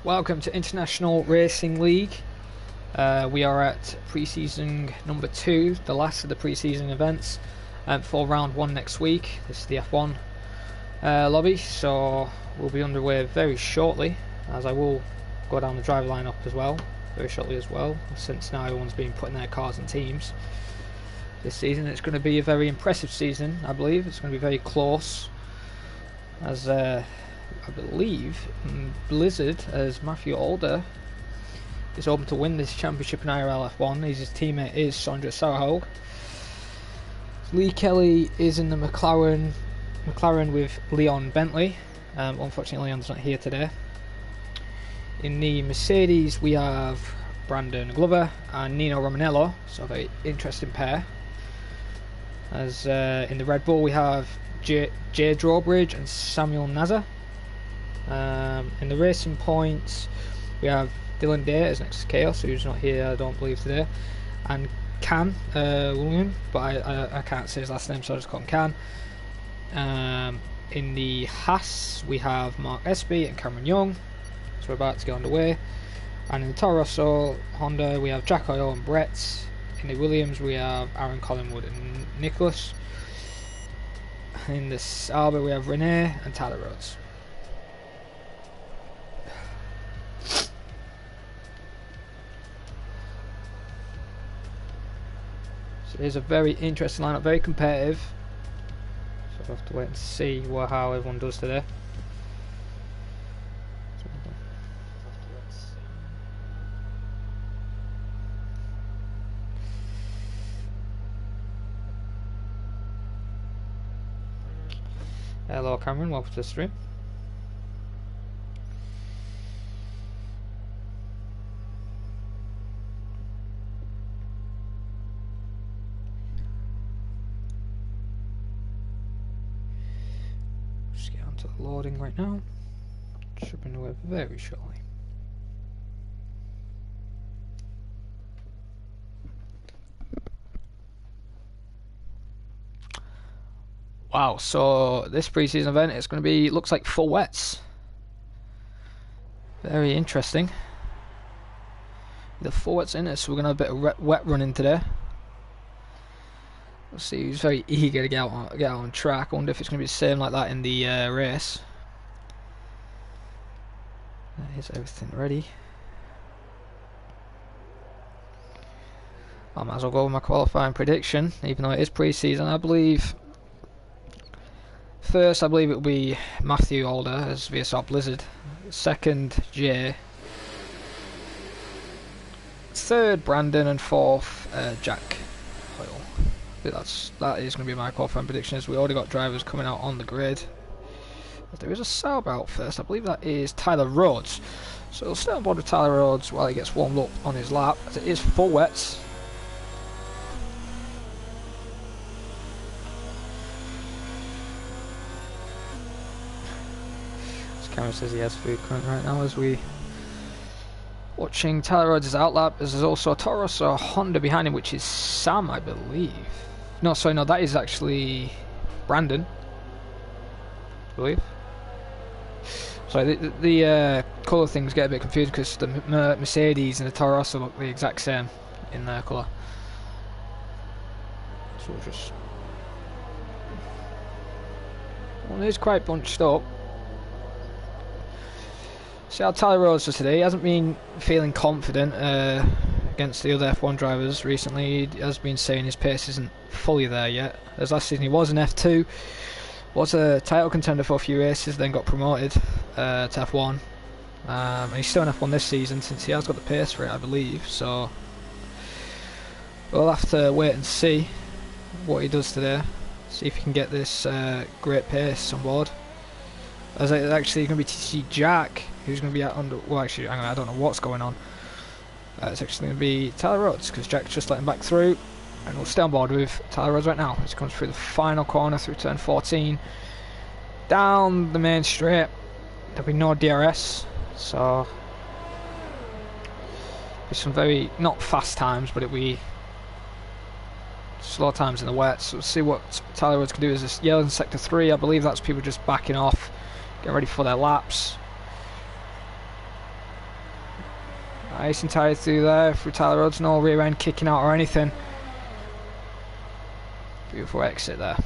Welcome to International Racing League. We are at pre-season number 2, the last of the pre-season events, for round 1 next week. This is the F1 lobby, so we'll be underway very shortly, as I will go down the driver lineup as well, very shortly as well, since now everyone's been putting their cars in teams this season. It's going to be a very impressive season, I believe. It's going to be very close, as I believe Blizzard, as Matthew Alder is hoping to win this championship in IRL F1. His teammate is Sondre Sorhaug. Lee Kelly is in the McLaren with Leon Bentley. Unfortunately, Leon's not here today. In the Mercedes, we have Brandon Glover and Nino Romanello, so a very interesting pair. As in the Red Bull, we have Jay Drawbridge and Samuel Nazar. In the Racing Points, we have Dylan Day as next to Chaos, who's not here, I don't believe, today, and Can William, but I can't say his last name, so I just call him Can. In the Haas, we have Mark Espy and Cameron Young, so we're about to get underway. And in the Toro Rosso Honda, we have Jack Hoyo and Brett. In the Williams, we have Aaron Collingwood and Nicholas. In the Sauber, we have Renee and Tyler Rhodes. So here's a very interesting lineup, very competitive. So we'll have to wait and see how everyone does today. Hello Cameron, welcome to the stream. Just get onto the loading right now. Should be underway very shortly. Wow, so this pre-season event is going to be, looks like full wets. Very interesting. The full wets in it, so we're going to have a bit of wet running today. Let's see, he's very eager to get out on track. I wonder if it's going to be the same like that in the race. Is everything ready? I might as well go with my qualifying prediction, even though it is pre-season. I believe first, I believe it will be Matthew Alder as VSR Blizzard. Second, Jay. Third, Brandon, and fourth, Jack Hoyle. That is going to be my qualifying prediction, as we already got drivers coming out on the grid. But there is a Sauber out first. I believe that is Tyler Rhodes. So we'll stay on board with Tyler Rhodes while he gets warmed up on his lap, as it is full wets. Cameron says he has food current right now as we watching Tyler Rhodes' outlap. There's also a Toro Rosso Honda behind him, which is Sam, I believe. No, sorry, no, that is actually Brandon, I believe. Sorry, the colour things get a bit confused because the Mercedes and the Toro Rosso look the exact same in their colour. So we'll just... Well, it is quite bunched up. See how Tyler Rhodes does today. He hasn't been feeling confident against the other F1 drivers recently. He has been saying his pace isn't fully there yet. As last season he was in F2, was a title contender for a few races, then got promoted to F1. And he's still in F1 this season, since he has got the pace for it, I believe. So we'll have to wait and see what he does today. See if he can get this great pace on board. As it's actually going to be TC Jack who's going to be out under. Well, actually, hang on, I don't know what's going on. It's actually going to be Tyler Rhodes, because Jack's just let him back through, and we'll stay on board with Tyler Rhodes right now as he comes through the final corner through turn 14, down the main straight. There'll be no DRS, so there's some very not fast times, but it'll be slow times in the wet. So we'll see what Tyler Rhodes can do. Is this yellow in sector 3? I believe that's people just backing off, getting ready for their laps. Nice and tight through there, through Tyler Rhodes, no rear end kicking out or anything. Beautiful exit there.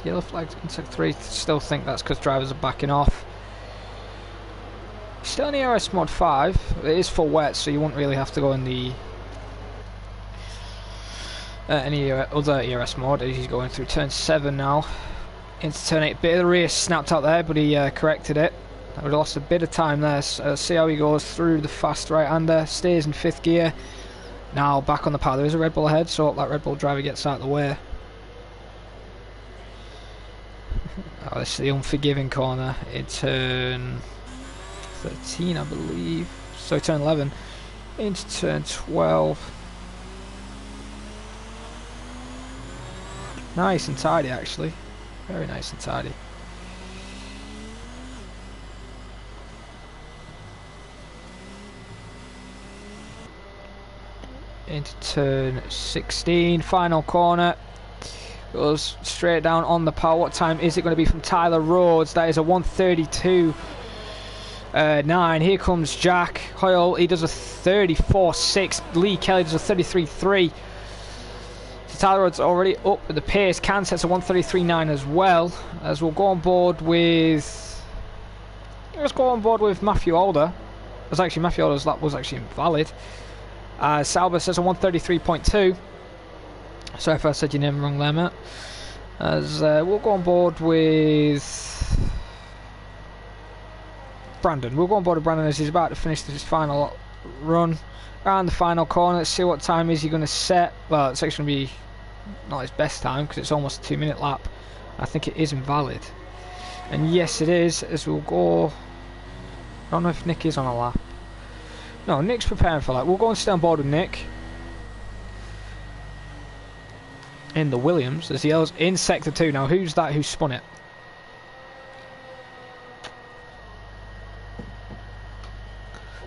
Yellow flags in Sector 3, still think that's because drivers are backing off. Still in the ERS mod 5, it is full wet, so you won't really have to go in the any other ERS mode as he's going through turn 7 now. Into turn 8, bit of the rear snapped out there, but he corrected it. I would have lost a bit of time there, so see how he goes through the fast right-hander, stays in 5th gear. Now back on the power, there is a Red Bull ahead, so hope that Red Bull driver gets out of the way. Oh, this is the unforgiving corner in turn 13, I believe. So turn 11 into turn 12. Nice and tidy, actually. Very nice and tidy. Into turn 16, final corner. Goes straight down on the power. What time is it going to be from Tyler Rhodes? That is a 1:32.9. Here comes Jack Hoyle. He does a 34.6. Lee Kelly does a 33.3. So Tyler Rhodes already up at the pace. Can sets a 1:33.9 as well. As we'll go on board with. Let's go on board with Matthew Alder. That's actually Matthew Alder's lap was actually invalid. Salva says a 1:33.2. Sorry if I said your name wrong there, Matt. As we'll go on board with Brandon. We'll go on board with Brandon as he's about to finish his final run. Around the final corner, let's see what time is he going to set. Well, it's actually going to be not his best time because it's almost a 2-minute lap. I think it is invalid. And yes, it is, as we'll go. I don't know if Nick is on a lap. No, Nick's preparing for that. We'll go and stay on board with Nick. In the Williams, as he yells in Sector 2. Now, who's that who spun it?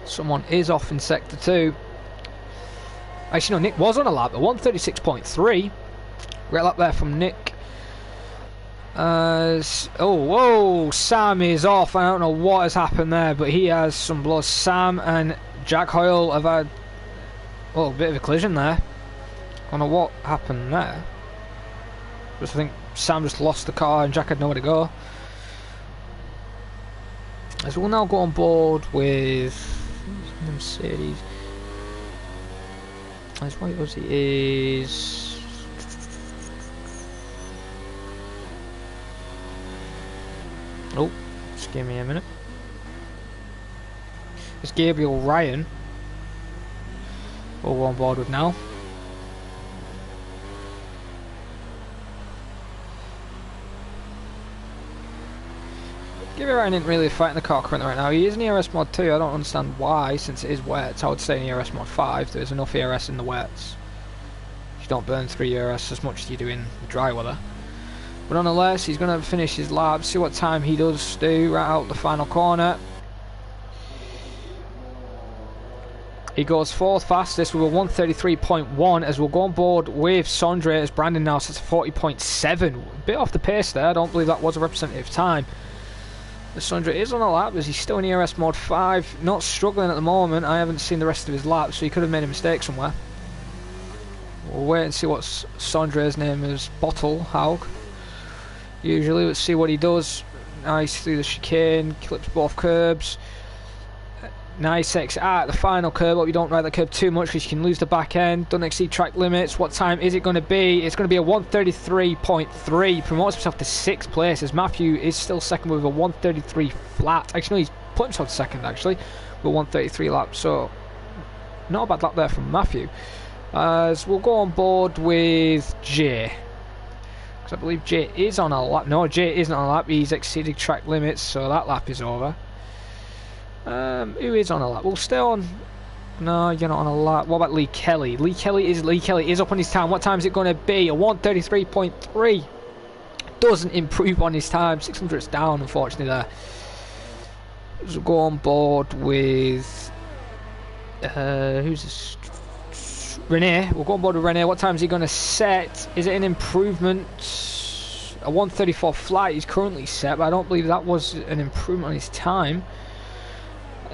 Someone is off in Sector 2. Actually, no, Nick was on a lap, a 1:36.3. Great lap there from Nick. Oh, whoa, Sam is off. I don't know what has happened there, but he has some blood. Sam and Jack Hoyle have had a bit of a collision there. I don't know what happened there. I think Sam just lost the car and Jack had nowhere to go. As we'll now go on board with Mercedes. As white as he is. Oh, just give me a minute. It's Gabriel Ryan. We'll go on board with now. Gabriel Ryan isn't really fighting the car currently right now. He is in ERS mod 2. I don't understand why, since it is wet. I would say in ERS mod 5 there's enough ERS in the wets. You don't burn 3 ERS as much as you do in dry weather. But nonetheless, he's going to finish his lap, see what time he does do right out the final corner. He goes 4th fastest with a 1:33.1 as we'll go on board with Sondre as Brandon now sets a 40.7. A bit off the pace there. I don't believe that was a representative time. Sondre is on a lap as he's still in ERS mode 5, not struggling at the moment. I haven't seen the rest of his lap, so he could have made a mistake somewhere. We'll wait and see what Sondre's name is. Haug. Usually, let's see what he does. Nice through the chicane, clips both curbs. Nice exit at the final curb. Hope you don't ride the curb too much because you can lose the back end. Don't exceed track limits. What time is it going to be? It's going to be a 1:33.3. Promotes himself to 6th place as Matthew is still second with a 1:33 flat. Actually, no, he's put himself second actually with a 1:33 lap. So not a bad lap there from Matthew. As we'll go on board with Jay. Because I believe Jay is on a lap. No, Jay isn't on a lap. He's exceeded track limits, so that lap is over. Who is on a lap? We'll stay on. No, you're not on a lap. What about Lee Kelly? Lee Kelly is up on his time. What time is it going to be? A 1:33.3. Doesn't improve on his time. 600's down, unfortunately, there. So we'll go on board with who's this? Rene. We'll go on board with Rene. What time is he going to set? Is it an improvement? a 1:34 flight he's currently set, but I don't believe that was an improvement on his time.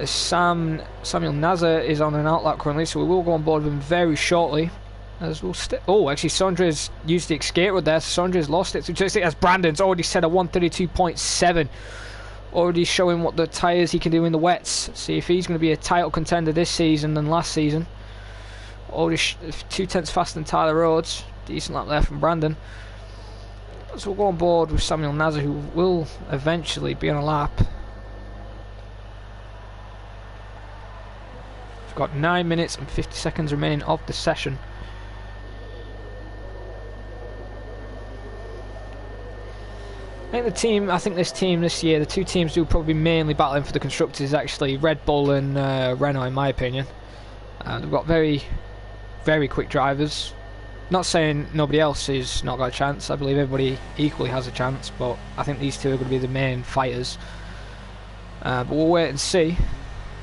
Samuel Nazar is on an outlap currently, so we will go on board with him very shortly. As we'll oh, actually, Sondre's used the escape route there. Sondre's lost it. So just as Brandon's already set a 1:32.7. Already showing what the tyres he can do in the wets. See if he's going to be a title contender this season than last season. Already 2/10 faster than Tyler Rhodes. Decent lap there from Brandon. So we'll go on board with Samuel Nazar, who will eventually be on a lap. We've got 9 minutes and 50 seconds remaining of the session. I think this team this year, the two teams who will probably be mainly battling for the constructors is actually Red Bull and Renault, in my opinion. They've got very, very quick drivers. Not saying nobody else is not got a chance. I believe everybody equally has a chance, but I think these two are going to be the main fighters. But we'll wait and see,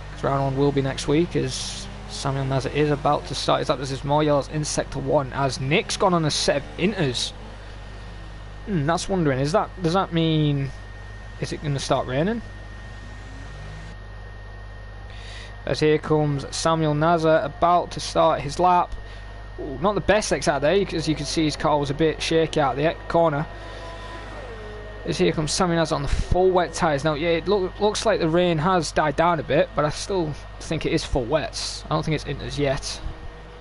because round one will be next week, as Samuel Nazar is about to start his lap. There's more yellows in sector 1, as Nick's gone on a set of inters. That's wondering, does that mean, is it going to start raining? As here comes Samuel Nazar about to start his lap. Ooh, not the best exit out there, because you can see his car was a bit shaky out the corner. As here comes Samuel Nazar on the full wet tyres. Now, yeah, it looks like the rain has died down a bit, but I still think it is full wets. I don't think it's inters yet.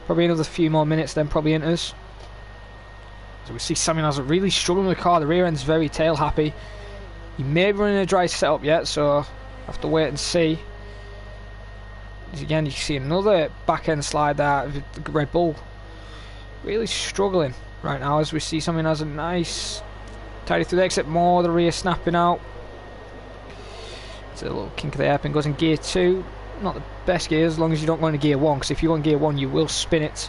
Probably another few more minutes, then probably inters. So we see Samuel Nazar really struggling with the car. The rear end's very tail happy. He may be running a dry setup yet, so I'll have to wait and see. Again, you can see another back end slide there. The Red Bull really struggling right now, as we see Samuel Nazar nice tidy through the exit. More the rear snapping out. It's a little kink of the hairpin. Goes in gear 2. Not the best gear as long as you don't go into gear 1, because if you go in gear 1 you will spin it.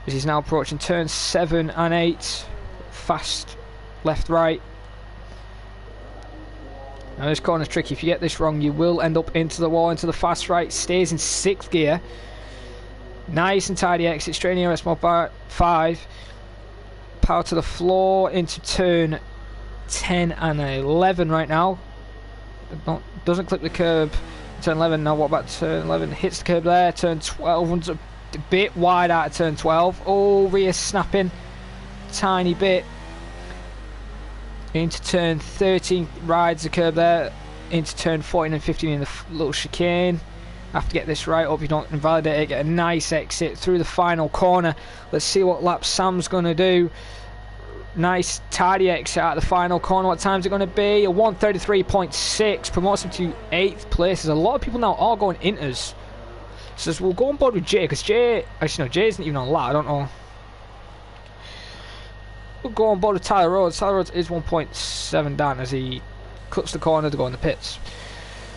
As he's now approaching turns 7 and 8. Fast left right. Now this corner's tricky. If you get this wrong, you will end up into the wall, into the fast right. Stays in 6th gear. Nice and tidy exit. Straight in ERS mode 5. Power to the floor into turn 10 and 11 right now. Doesn't clip the curb. Turn 11. Now what about turn 11? Hits the curb there. Turn 12. Runs a bit wide out of turn 12. Oh, rear snapping. Tiny bit. Into turn 13, rides the curb there. Into turn 14 and 15 in the little chicane. Have to get this right up, you don't invalidate it. Get a nice exit through the final corner. Let's see what lap Sam's going to do. Nice tidy exit out of the final corner. What time's it going to be? A 1:33.6. Promotes him to 8th place. There's a lot of people now all going inters. So we'll go on board with Jay, because Jay... Actually, no, Jay isn't even on lap. I don't know. We'll go on board with Tyler Rhodes. Tyler Rhodes is 1.7 down as he cuts the corner to go in the pits.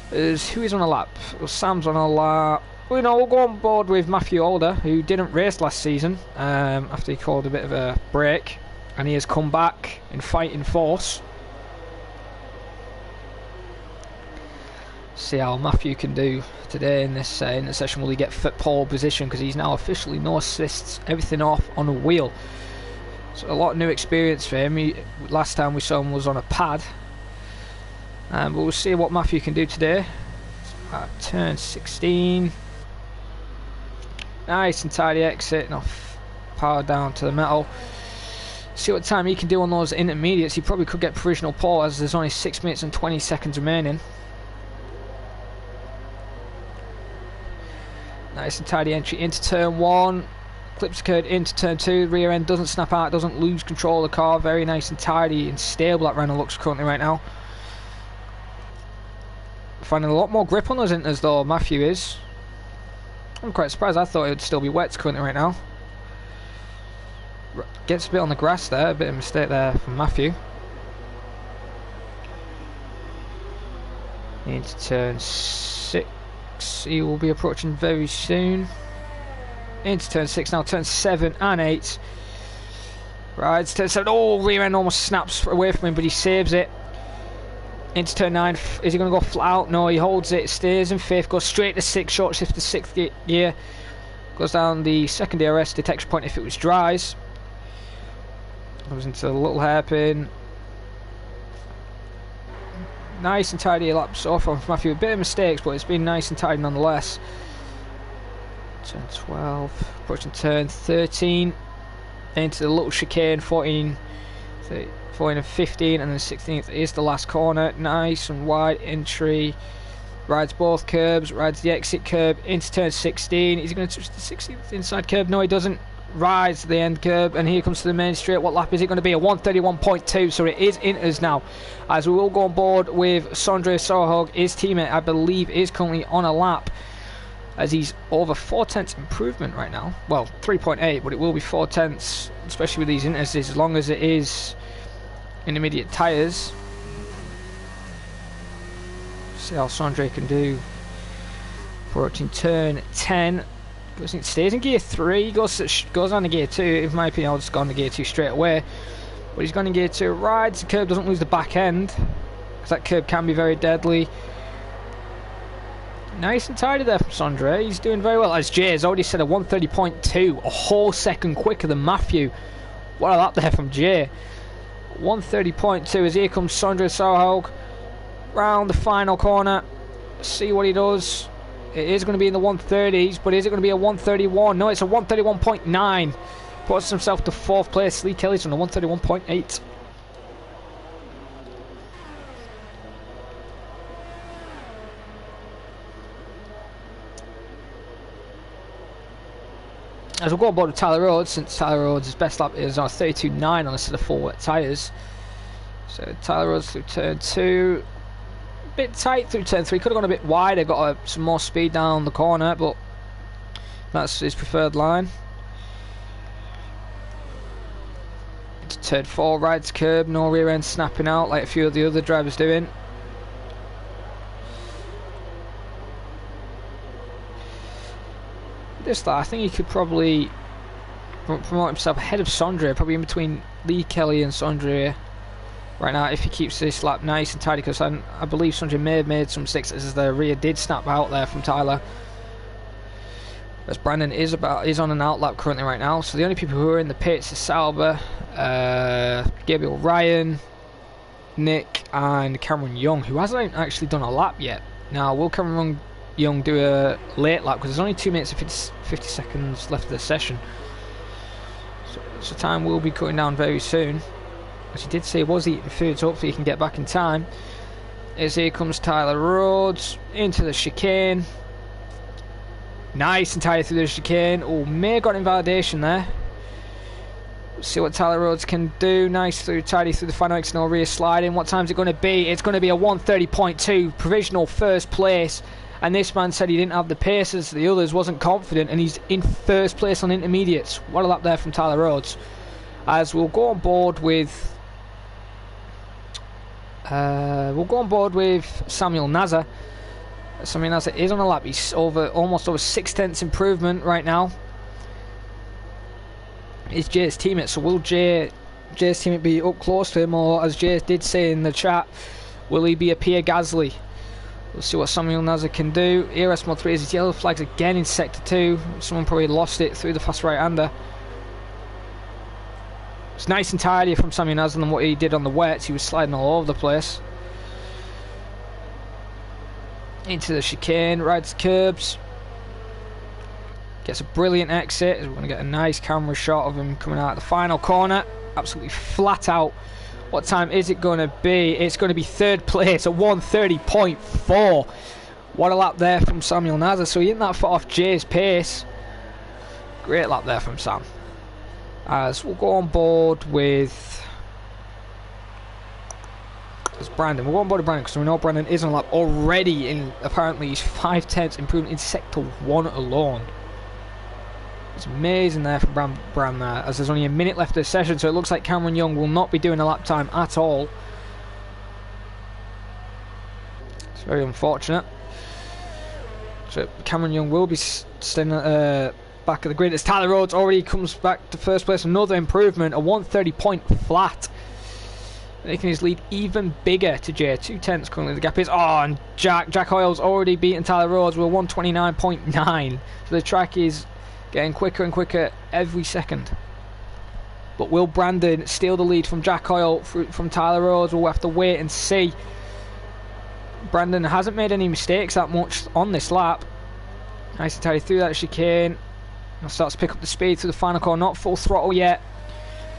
Who is on a lap? Well, Sam's on a lap. Well, we'll go on board with Matthew Alder, who didn't race last season after he called a bit of a break, and he has come back in fighting force. See how Matthew can do today in this session. Will he get pole position, because he's now officially no assists, everything off on a wheel. So a lot of new experience for him. Last time we saw him was on a pad. But we'll see what Matthew can do today. Turn 16. Nice and tidy exit. Enough power down to the metal. See what time he can do on those intermediates. He probably could get provisional pole, as there's only 6 minutes and 20 seconds remaining. Nice and tidy entry into turn 1. Clips occurred into turn 2. Rear end doesn't snap out, doesn't lose control of the car. Very nice and tidy and stable that Renault looks currently right now. Finding a lot more grip on those inters though, Matthew is. I'm quite surprised. I thought it would still be wet currently right now. Gets a bit on the grass there, a bit of a mistake there from Matthew. Into turn 6. He will be approaching very soon. Into turn 6 now, turn 7 and 8. Rides turn 7. Oh, rear end almost snaps away from him, but he saves it. Into turn 9. Is he going to go flat out? No, he holds it. Stays in 5th. Goes straight to 6. Short shift to 6th gear. Goes down the second DRS detection point if it was dries. Goes into the little hairpin. Nice and tidy lap so far from Matthew. A bit of mistakes, but it's been nice and tidy nonetheless. Turn 12, approaching turn 13, into the little chicane, 14 and 15, and then 16th is the last corner. Nice and wide entry, rides both curbs, rides the exit curb into turn 16. Is he going to touch the 16th inside curb? No, he doesn't. Rides the end curb, and here comes to the main straight. What lap is it going to be? A 131.2, so it is inters now, as we will go on board with Sondre Sorhaug. His teammate, I believe, is currently on a lap, as he's over 4/10 improvement right now. Well, 3.8, but it will be 4/10, especially with these inters, as long as it is intermediate tyres. See how Sondre can do. Approaching turn 10. Stays in gear 3, goes on to gear 2. In my opinion, I'll just go on to gear 2 straight away. But he's gone to gear 2, rides the curb, doesn't lose the back end, because that curb can be very deadly. Nice and tidy there from Sondre. He's doing very well. As Jay has already said, a 130.2, a whole second quicker than Matthew. What a lap there from Jay. 130.2, as here comes Sondre Sorhaug round the final corner. See what he does. It is going to be in the 130s, but is it going to be a 131? No, it's a 131.9. Puts himself to 4th place. Lee Kelly's on a 131.8. As we'll go on board with Tyler Rhodes, since Tyler Rhodes' best lap is on a 32.9 on a set of 4 wet tyres. So Tyler Rhodes through turn 2. Bit tight through turn 3, could have gone a bit wider, got some more speed down the corner, but that's his preferred line. Into turn 4, rides curb, no rear end snapping out like a few of the other drivers doing. This lap, I think he could probably promote himself ahead of Sondre, probably in between Lee Kelly and Sondre right now, if he keeps this lap nice and tidy, because I believe Sondre may have made some mistakes as the rear did snap out there from Tyler. As Brandon is on an out lap currently right now, so the only people who are in the pits is Sauber, Gabriel Ryan, Nick, and Cameron Young, who hasn't actually done a lap yet. Now, will Cameron Young do a late lap, because there's only 2 minutes and 50 seconds left of the session, so time will be cutting down very soon. As he did say he was eating food, so hopefully he can get back in time. As here comes Tyler Rhodes into the chicane. Nice and tidy through the chicane. Oh, may have got invalidation there. Let's see what Tyler Rhodes can do. Nice tidy through the final external rear sliding. What time's it going to be? It's going to be a 130.2, provisional 1st place. And this man said he didn't have the pace as the others, wasn't confident, and he's in 1st place on intermediates. What a lap there from Tyler Rhodes. As we'll go on board with Samuel Nazar. Samuel Nazar is on a lap. He's almost over 6/10 improvement right now. It's Jay's teammate, so will Jay's teammate be up close to him, or as Jay did say in the chat, will he be a Pierre Gasly? We'll see what Samuel Nazar can do. ERS Mod 3 is his yellow flags again in sector 2. Someone probably lost it through the fast right-hander. It's nice and tidy from Samuel Nazar than what he did on the wets. He was sliding all over the place. Into the chicane, rides curbs. Gets a brilliant exit. We're going to get a nice camera shot of him coming out at the final corner. Absolutely flat out. What time is it going to be? It's going to be 3rd place, a 130.4. What a lap there from Samuel Nazar. So he isn't that far off Jay's pace. Great lap there from Sam. As we'll go on board with Brandon. We'll go on board with Brandon because we know Brandon is on a lap already in, apparently he's 5/10 improvement in sector 1 alone. It's amazing there from Bram there, as there's only a minute left of the session, so it looks like Cameron Young will not be doing a lap time at all. It's very unfortunate. So Cameron Young will be staying back at the grid as Tyler Rhodes already comes back to 1st place. Another improvement, a 130 flat, making his lead even bigger to Jay. 2/10 currently the gap is. Oh, and Jack Hoyle's already beaten Tyler Rhodes with 129.9. So the track is getting quicker and quicker every second. But will Brandon steal the lead from Jack Hoyle from Tyler Rhodes? We'll have to wait and see. Brandon hasn't made any mistakes that much on this lap. Nice and tidy through that chicane. Now starts to pick up the speed through the final corner. Not full throttle yet.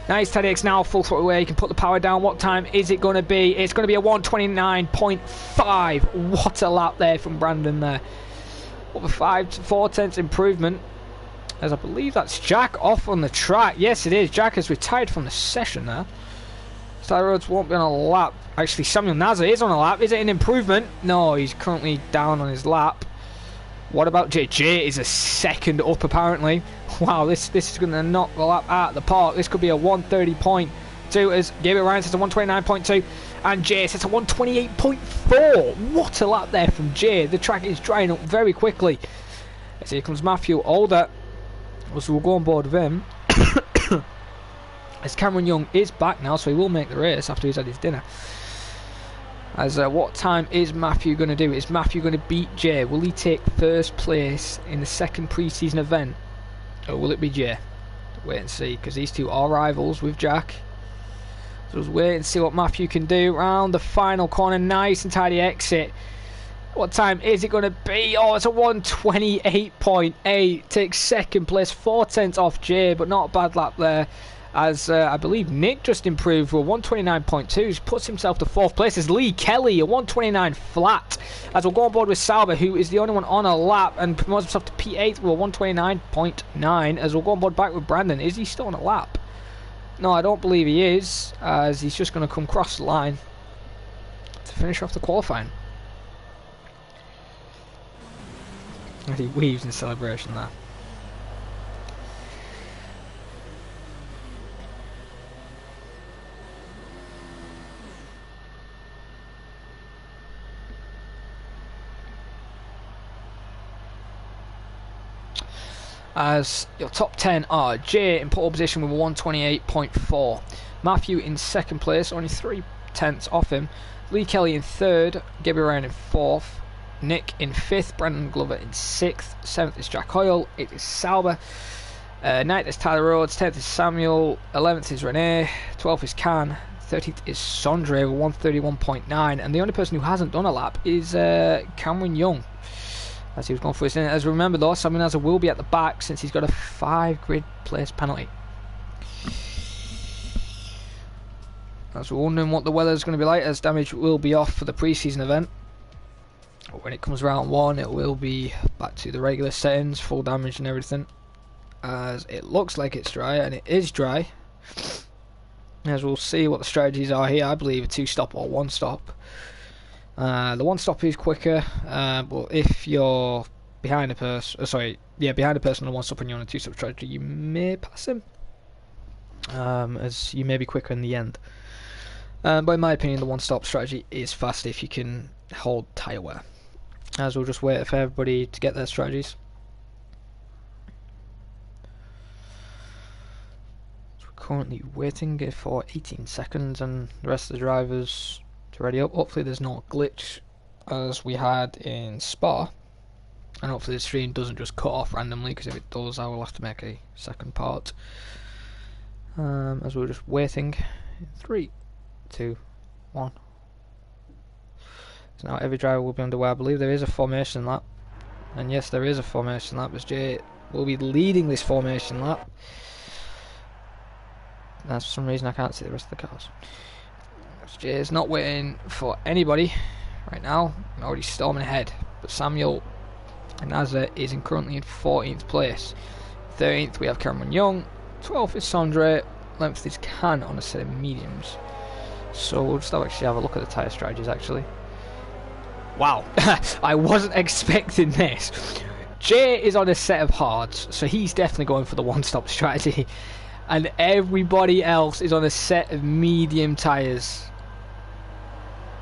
Nice tidy X now, full throttle away. He can put the power down. What time is it going to be? It's going to be a 1:29.5. What a lap there from Brandon there. Over 5 to 4 tenths improvement. As I believe that's Jack off on the track. Yes, it is. Jack has retired from the session there. Tyler Rhodes won't be on a lap. Actually, Samuel Nazar is on a lap. Is it an improvement? No, he's currently down on his lap. What about Jay? Jay is a second up apparently. Wow, this is going to knock the lap out of the park. This could be a 1:30.2 as Gabriel Ryan sets a 1:29.2 and Jay sets a 1:28.4. What a lap there from Jay. The track is drying up very quickly. As here comes Matthew Alder. So we'll go on board with him. As Cameron Young is back now, so he will make the race after he's had his dinner. As what time is Matthew going to do? Is Matthew going to beat Jay? Will he take first place in the second pre-season event? Or will it be Jay? Wait and see, because these two are rivals with Jack. So let's wait and see what Matthew can do. Round the final corner, nice and tidy exit. What time is it going to be? Oh, it's a 1:28.8. Takes second place, 4 tenths off Jay, but not a bad lap there. As I believe Nick just improved for a 1:29.2. He puts himself to 4th place. As Lee Kelly, a 1:29 flat. As we'll go on board with Sauber, who is the only one on a lap and promotes himself to P8 with a 1:29.9. As we'll go on board back with Brandon. Is he still on a lap? No, I don't believe he is. As he's just going to come across the line to finish off the qualifying. And he weaves in celebration there. As your top 10 are Jay in pole position with a 1:28.4, Matthew in second place, only 3 tenths off him, Lee Kelly in third, Gabriel Ryan in fourth, Nick in 5th, Brandon Glover in 6th, 7th is Jack Hoyle, 8th is Sauber, 9th is Tyler Rhodes, 10th is Samuel, 11th is Renee, 12th is Can, 13th is Sondre with 1:31.9, and the only person who hasn't done a lap is Cameron Young, as he was going for his in. As remember though, Samuel Nazar will be at the back since he's got a 5 grid place penalty. As we're wondering what the weather is going to be like, as damage will be off for the pre-season event. When it comes round 1, it will be back to the regular settings, full damage and everything. As it looks like it's dry, and it is dry. As we'll see what the strategies are here. I believe a 2-stop or 1-stop. The 1-stop is quicker, but if you're behind a person, behind a person on a 1-stop and you're on a 2-stop strategy, you may pass him. As you may be quicker in the end. But in my opinion, the 1-stop strategy is faster if you can hold tyre wear. As we'll just wait for everybody to get their strategies. So we're currently waiting for 18 seconds and the rest of the drivers to ready up. Hopefully there's no glitch as we had in Spa. And hopefully the stream doesn't just cut off randomly, because if it does I will have to make a second part. As we're just waiting. 3, 2, 1. So now every driver will be underway. I believe there is a formation lap. And yes, there is a formation lap, as Jay will be leading this formation lap. And for some reason I can't see the rest of the cars. Jay is not waiting for anybody right now. I'm already storming ahead. But Samuel Nazar is currently in 14th place. 13th we have Cameron Young. 12th is Sondre. 11th is Can on a set of mediums. So we'll just actually have a look at the tyre strategies actually. Wow, I wasn't expecting this. Jay is on a set of hards, so he's definitely going for the 1-stop strategy. And everybody else is on a set of medium tyres.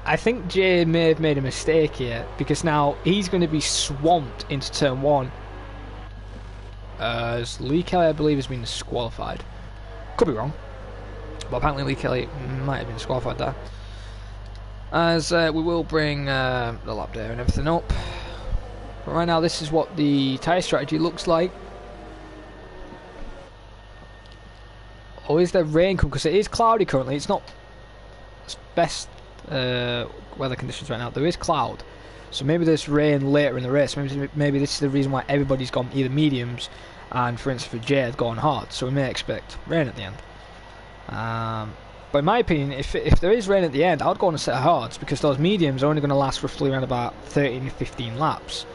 I think Jay may have made a mistake here, because now he's going to be swamped into turn 1. As Lee Kelly, I believe, has been disqualified. Could be wrong, but apparently Lee Kelly might have been disqualified there. As we will bring the lap data and everything up. But right now this is what the tyre strategy looks like. Oh, is there rain coming? Because it is cloudy currently. It's not best weather conditions right now. There is cloud, so maybe there's rain later in the race. Maybe this is the reason why everybody's gone either mediums, and for instance for Jay, gone hard. So we may expect rain at the end. But in my opinion, if there is rain at the end, I'd go on a set of hards, because those mediums are only going to last roughly around about 13 to 15 laps.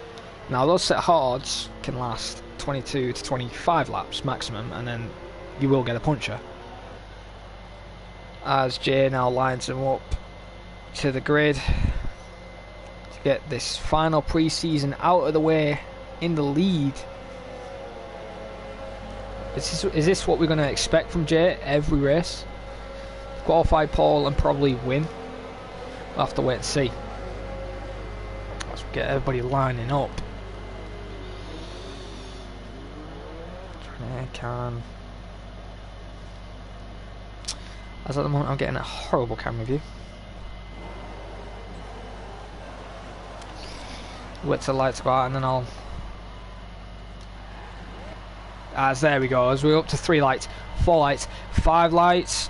Now those set of hards can last 22 to 25 laps maximum, and then you will get a puncher. As Jay now lines him up to the grid to get this final pre-season out of the way in the lead. Is this what we're going to expect from Jay every race? Qualify pole and probably win. We'll have to wait and see. Let's get everybody lining up. As at the moment I'm getting a horrible camera view. Wait till the lights go out and then I'll... As there we go, as we're up to 3 lights, 4 lights, 5 lights.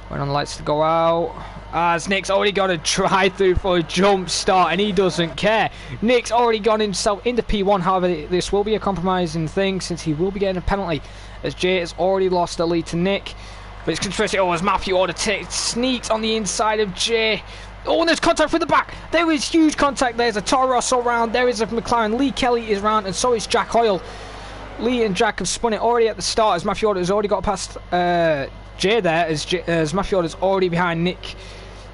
Waiting on the lights to go out. As Nick's already got a try through for a jump start and he doesn't care. Nick's already gone himself into P1, however this will be a compromising thing since he will be getting a penalty, as Jay has already lost the lead to Nick. But it's controversial. Oh, as Matthew Alder sneaks on the inside of Jay. Oh, and there's contact from the back. There is huge contact. There's a Toro Rosso round. There is a McLaren. Lee Kelly is round, and so is Jack Hoyle. Lee and Jack have spun it already at the start, as Matthew Alder has already got past Jay there, as Matthew Alder is already behind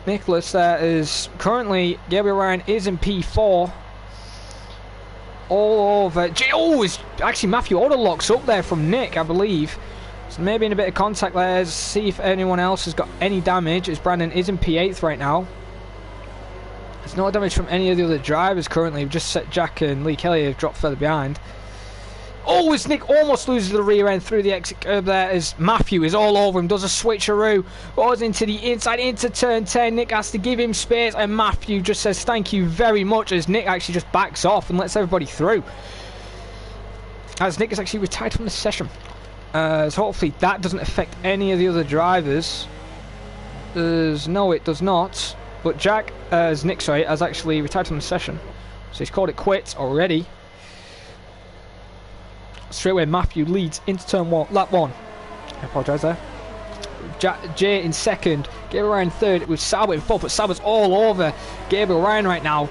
Nicholas. There is currently Gabriel Ryan is in P4. All over Jay. Oh, is actually Matthew Alder locks up there from Nick, I believe. So maybe in a bit of contact there. Let's see if anyone else has got any damage, as Brandon is in P8 right now. There's no damage from any of the other drivers currently. We've just set Jack and Lee Kelly have dropped further behind. Oh, as Nick almost loses the rear end through the exit curb there, as Matthew is all over him, does a switcheroo, goes into the inside, into turn 10. Nick has to give him space, and Matthew just says thank you very much, as Nick actually just backs off and lets everybody through. As Nick is actually retired from the session. So hopefully that doesn't affect any of the other drivers. No, it does not. But Jack, as Nick, sorry, has actually retired from the session. So he's called it quits already. Straight away Matthew leads into turn 1, lap 1. I apologise there. Jay in second, Gabriel Ryan third, with Sauber in fourth, but Sauber's all over Gabriel Ryan right now.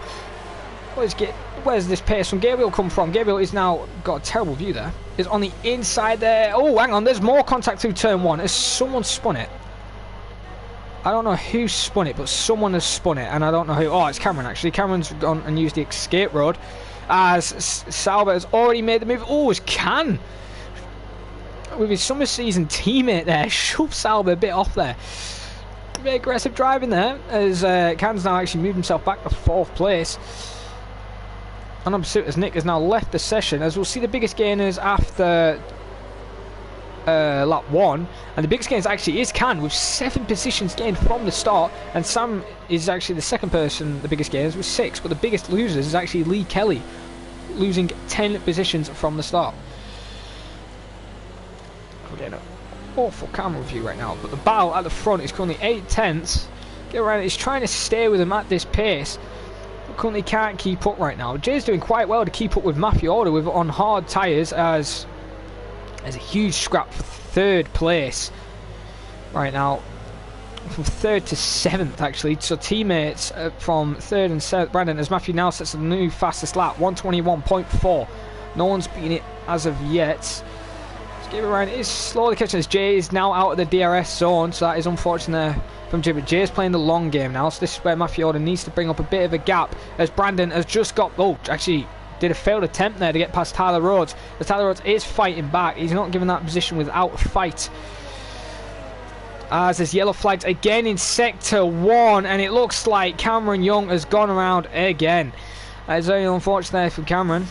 Where's this pace from Gabriel come from? Gabriel is now got a terrible view there. Is on the inside there. Oh, hang on, there's more contact through turn 1. Has someone spun it? I don't know who spun it, but someone has spun it, and I don't know who. Oh, it's Cameron actually. Cameron's gone and used the escape road, as Sauber has already made the move. Oh, it's Can with his summer season teammate there, shoved Sauber a bit off there. Very aggressive driving there, as Can's now actually moved himself back to 4th place. And on pursuit, as Nick has now left the session, as we'll see the biggest gainers after lap 1, and the biggest gains actually is Can, with 7 positions gained from the start, and Sam is actually the second person, the biggest gainers with 6, but the biggest losers is actually Lee Kelly, losing 10 positions from the start. We're getting an awful camera view right now, but the battle at the front is currently 8 tenths. Get around, he's trying to stay with him at this pace, but currently can't keep up right now. Jay's doing quite well to keep up with Matthew Alder with on hard tyres, as there's a huge scrap for 3rd place right now, from 3rd to 7th actually. So teammates from 3rd and 7th, Brandon, as Matthew now sets the new fastest lap, 121.4. No one's beaten it as of yet. Gabriel Ryan is slowly catching, as Jay is now out of the DRS zone, so that is unfortunate there from Jay, but Jay's playing the long game now, so this is where Matthew Alder needs to bring up a bit of a gap, as Brandon has just got, oh, actually did a failed attempt there to get past Tyler Rhodes, as Tyler Rhodes is fighting back. He's not given that position without a fight, as there's yellow flags again in sector 1, and it looks like Cameron Young has gone around again. That is very unfortunate there for Cameron.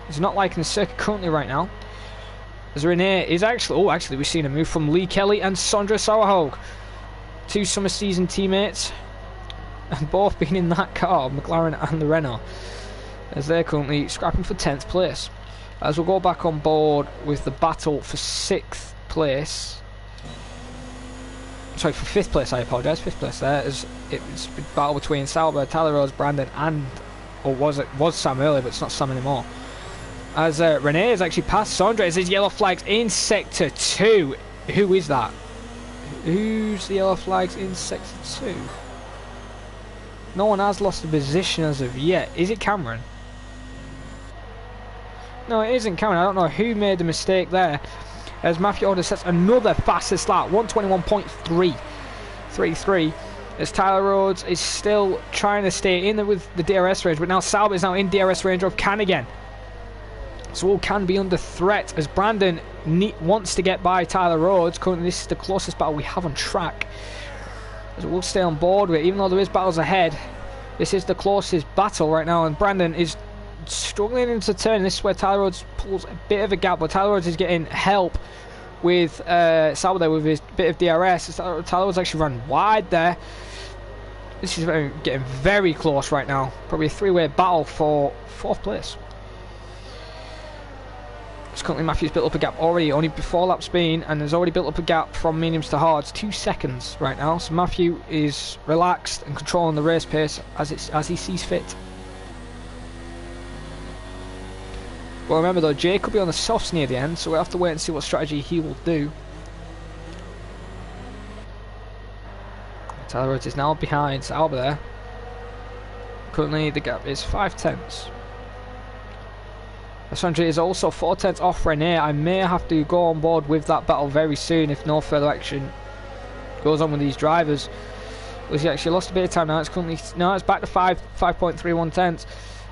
He's not liking the circuit currently right now, as Renee is actually we've seen a move from Lee Kelly and Sondre Sorhaug, 2 summer season teammates, and both being in that car, McLaren and the Renault, as they're currently scrapping for 10th place. As we'll go back on board with the battle for 6th place. sorry, for 5th place, I apologise, 5th place there, as it's a battle between Sauber, Tyler Rhodes, Brandon, and, or was Sam earlier, but it's not Sam anymore. As Rene has actually passed Sondre as his yellow flags in Sector 2. Who is that? Who's the yellow flags in Sector 2? No one has lost a position as of yet. Is it Cameron? No, it isn't Cameron. I don't know who made the mistake there. As Matthew Alder sets another fastest lap, 121.333. As Tyler Rhodes is still trying to stay in there with the DRS range, but now Sauber is now in DRS range of Can again. So all can be under threat as Brandon wants to get by Tyler Rhodes. Currently this is the closest battle we have on track. As we'll stay on board with it, even though there is battles ahead. This is the closest battle right now, and Brandon is struggling into turn. This is where Tyler Rhodes pulls a bit of a gap, but Tyler Rhodes is getting help with Sauber there with his bit of DRS. Tyler Rhodes actually ran wide there. This is getting very close right now. Probably a three-way battle for 4th place. It's currently Matthew's built up a gap already, only before lap's been, and has already built up a gap from mediums to hards, 2 seconds right now. So Matthew is relaxed and controlling the race pace as he sees fit. But remember though, Jay could be on the softs near the end, so we'll have to wait and see what strategy he will do. Tyler Rhodes is now behind Alder there. Currently the gap is 5 tenths. Sondre is also 4 tenths off Rene. I may have to go on board with that battle very soon if no further action goes on with these drivers. Because he actually lost a bit of time now. It's currently it's back to 5.31 tenths.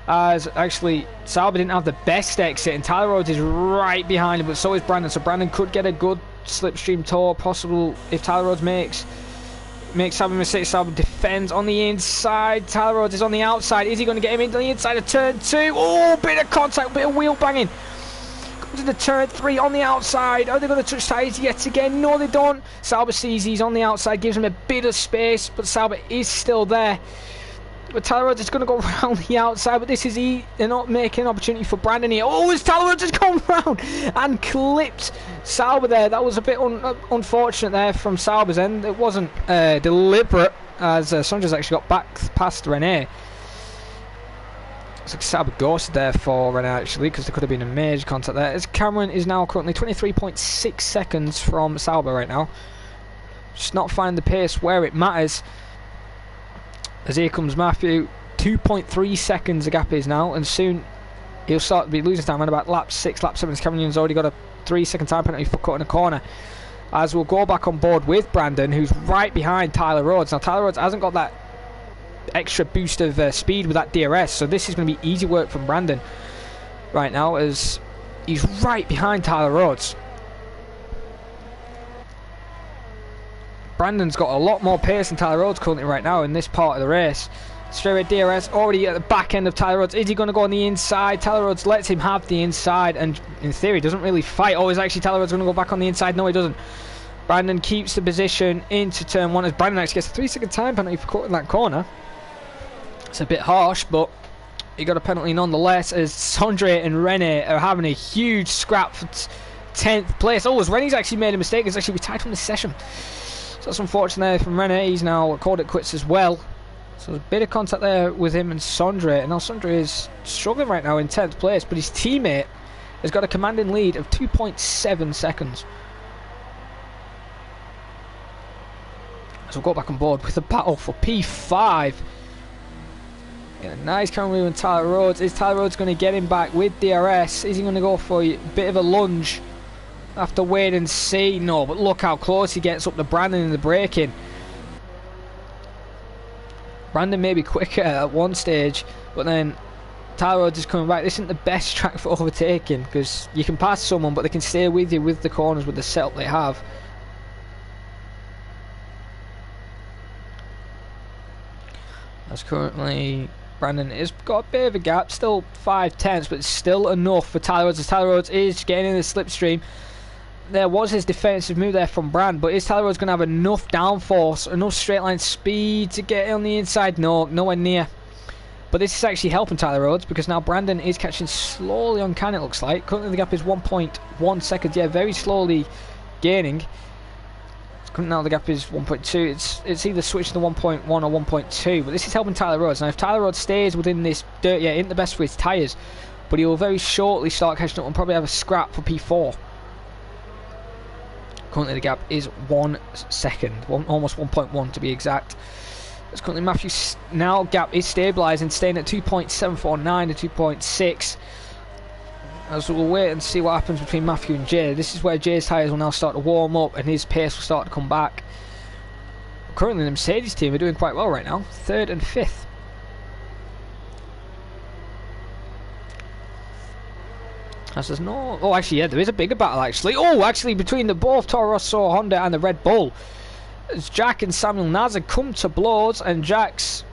As actually Sauber didn't have the best exit, and Tyler Rhodes is right behind him, but so is Brandon. So Brandon could get a good slipstream tour possible if Tyler Rhodes makes Sauber mistake. Sauber defends on the inside. Tyler Rhodes is on the outside. Is he going to get him into the inside of turn 2? Oh, bit of contact, bit of wheel banging. Comes into turn 3 on the outside. Are they going to touch tyres yet again? No, they don't. Sauber sees he's on the outside, gives him a bit of space, but Sauber is still there. But Tyler Rhodes is going to go around the outside, but this is they're not making an opportunity for Brandon here. Oh, as Tyler Rhodes has gone round and clipped Sauber there. That was a bit unfortunate there from Sauber's end. It wasn't deliberate, as Sondre's actually got back past Rene. It's like Sauber ghosted there for Rene actually, because there could have been a major contact there. As Cameron is now currently 23.6 seconds from Sauber right now. Just not finding the pace where it matters. As here comes Matthew, 2.3 seconds the gap is now, and soon he'll start to be losing time around about lap 6, lap 7. Cameron's already got a 3-second time penalty for cutting a corner. As we'll go back on board with Brandon, who's right behind Tyler Rhodes. Now Tyler Rhodes hasn't got that extra boost of speed with that DRS, so this is going to be easy work from Brandon right now, as he's right behind Tyler Rhodes. Brandon's got a lot more pace than Tyler Rhodes currently right now in this part of the race. Straightaway DRS already at the back end of Tyler Rhodes. Is he going to go on the inside? Tyler Rhodes lets him have the inside, and in theory doesn't really fight. Oh, is actually Tyler Rhodes going to go back on the inside? No, he doesn't. Brandon keeps the position into turn 1 as Brandon actually gets a 3-second time penalty for cutting that corner. It's a bit harsh, but he got a penalty nonetheless, as Sondre and Rene are having a huge scrap for 10th place. Oh, as Rene's actually made a mistake. He's actually retired from the session. So that's unfortunate there from Rene. He's now called it quits as well. So there's a bit of contact there with him and Sondre. And now Sondre is struggling right now in 10th place, but his teammate has got a commanding lead of 2.7 seconds. So we'll go back on board with the battle for P5. Yeah, nice camera move on Tyler Rhodes. Is Tyler Rhodes going to get him back with DRS? Is he going to go for a bit of a lunge? Have to wait and see. No, but look how close he gets up to Brandon in the braking. Brandon may be quicker at one stage, but then Tyler Rhodes is coming back. This isn't the best track for overtaking, because you can pass someone, but they can stay with you with the corners with the setup they have. As currently Brandon has got a bit of a gap, still 5 tenths, but it's still enough for Tyler Rhodes, as Tyler Rhodes is getting in the slipstream. There was his defensive move there from Brand, but is Tyler Rhodes going to have enough downforce, enough straight line speed to get on the inside? No, nowhere near. But this is actually helping Tyler Rhodes, because now Brandon is catching slowly on Can, it looks like. Currently the gap is 1.1 seconds, yeah, very slowly gaining. Now the gap is 1.2. It's either switched to 1.1 or 1.2, but this is helping Tyler Rhodes. Now if Tyler Rhodes stays within this dirt, yeah, ain't the best for his tyres, but he will very shortly start catching up and probably have a scrap for P4. Currently the gap is 1 second, almost 1.1 to be exact. As currently Matthew's now gap is stabilising, staying at 2.749 to 2.6. As we'll wait and see what happens between Matthew and Jay. This is where Jay's tyres will now start to warm up and his pace will start to come back. Currently the Mercedes team are doing quite well right now, 3rd and 5th. As there's no... Oh, actually, yeah, there is a bigger battle, actually. Oh, actually, between the both Toro Rosso, Honda and the Red Bull. As Jack and Samuel Naz have come to blows, and Jack's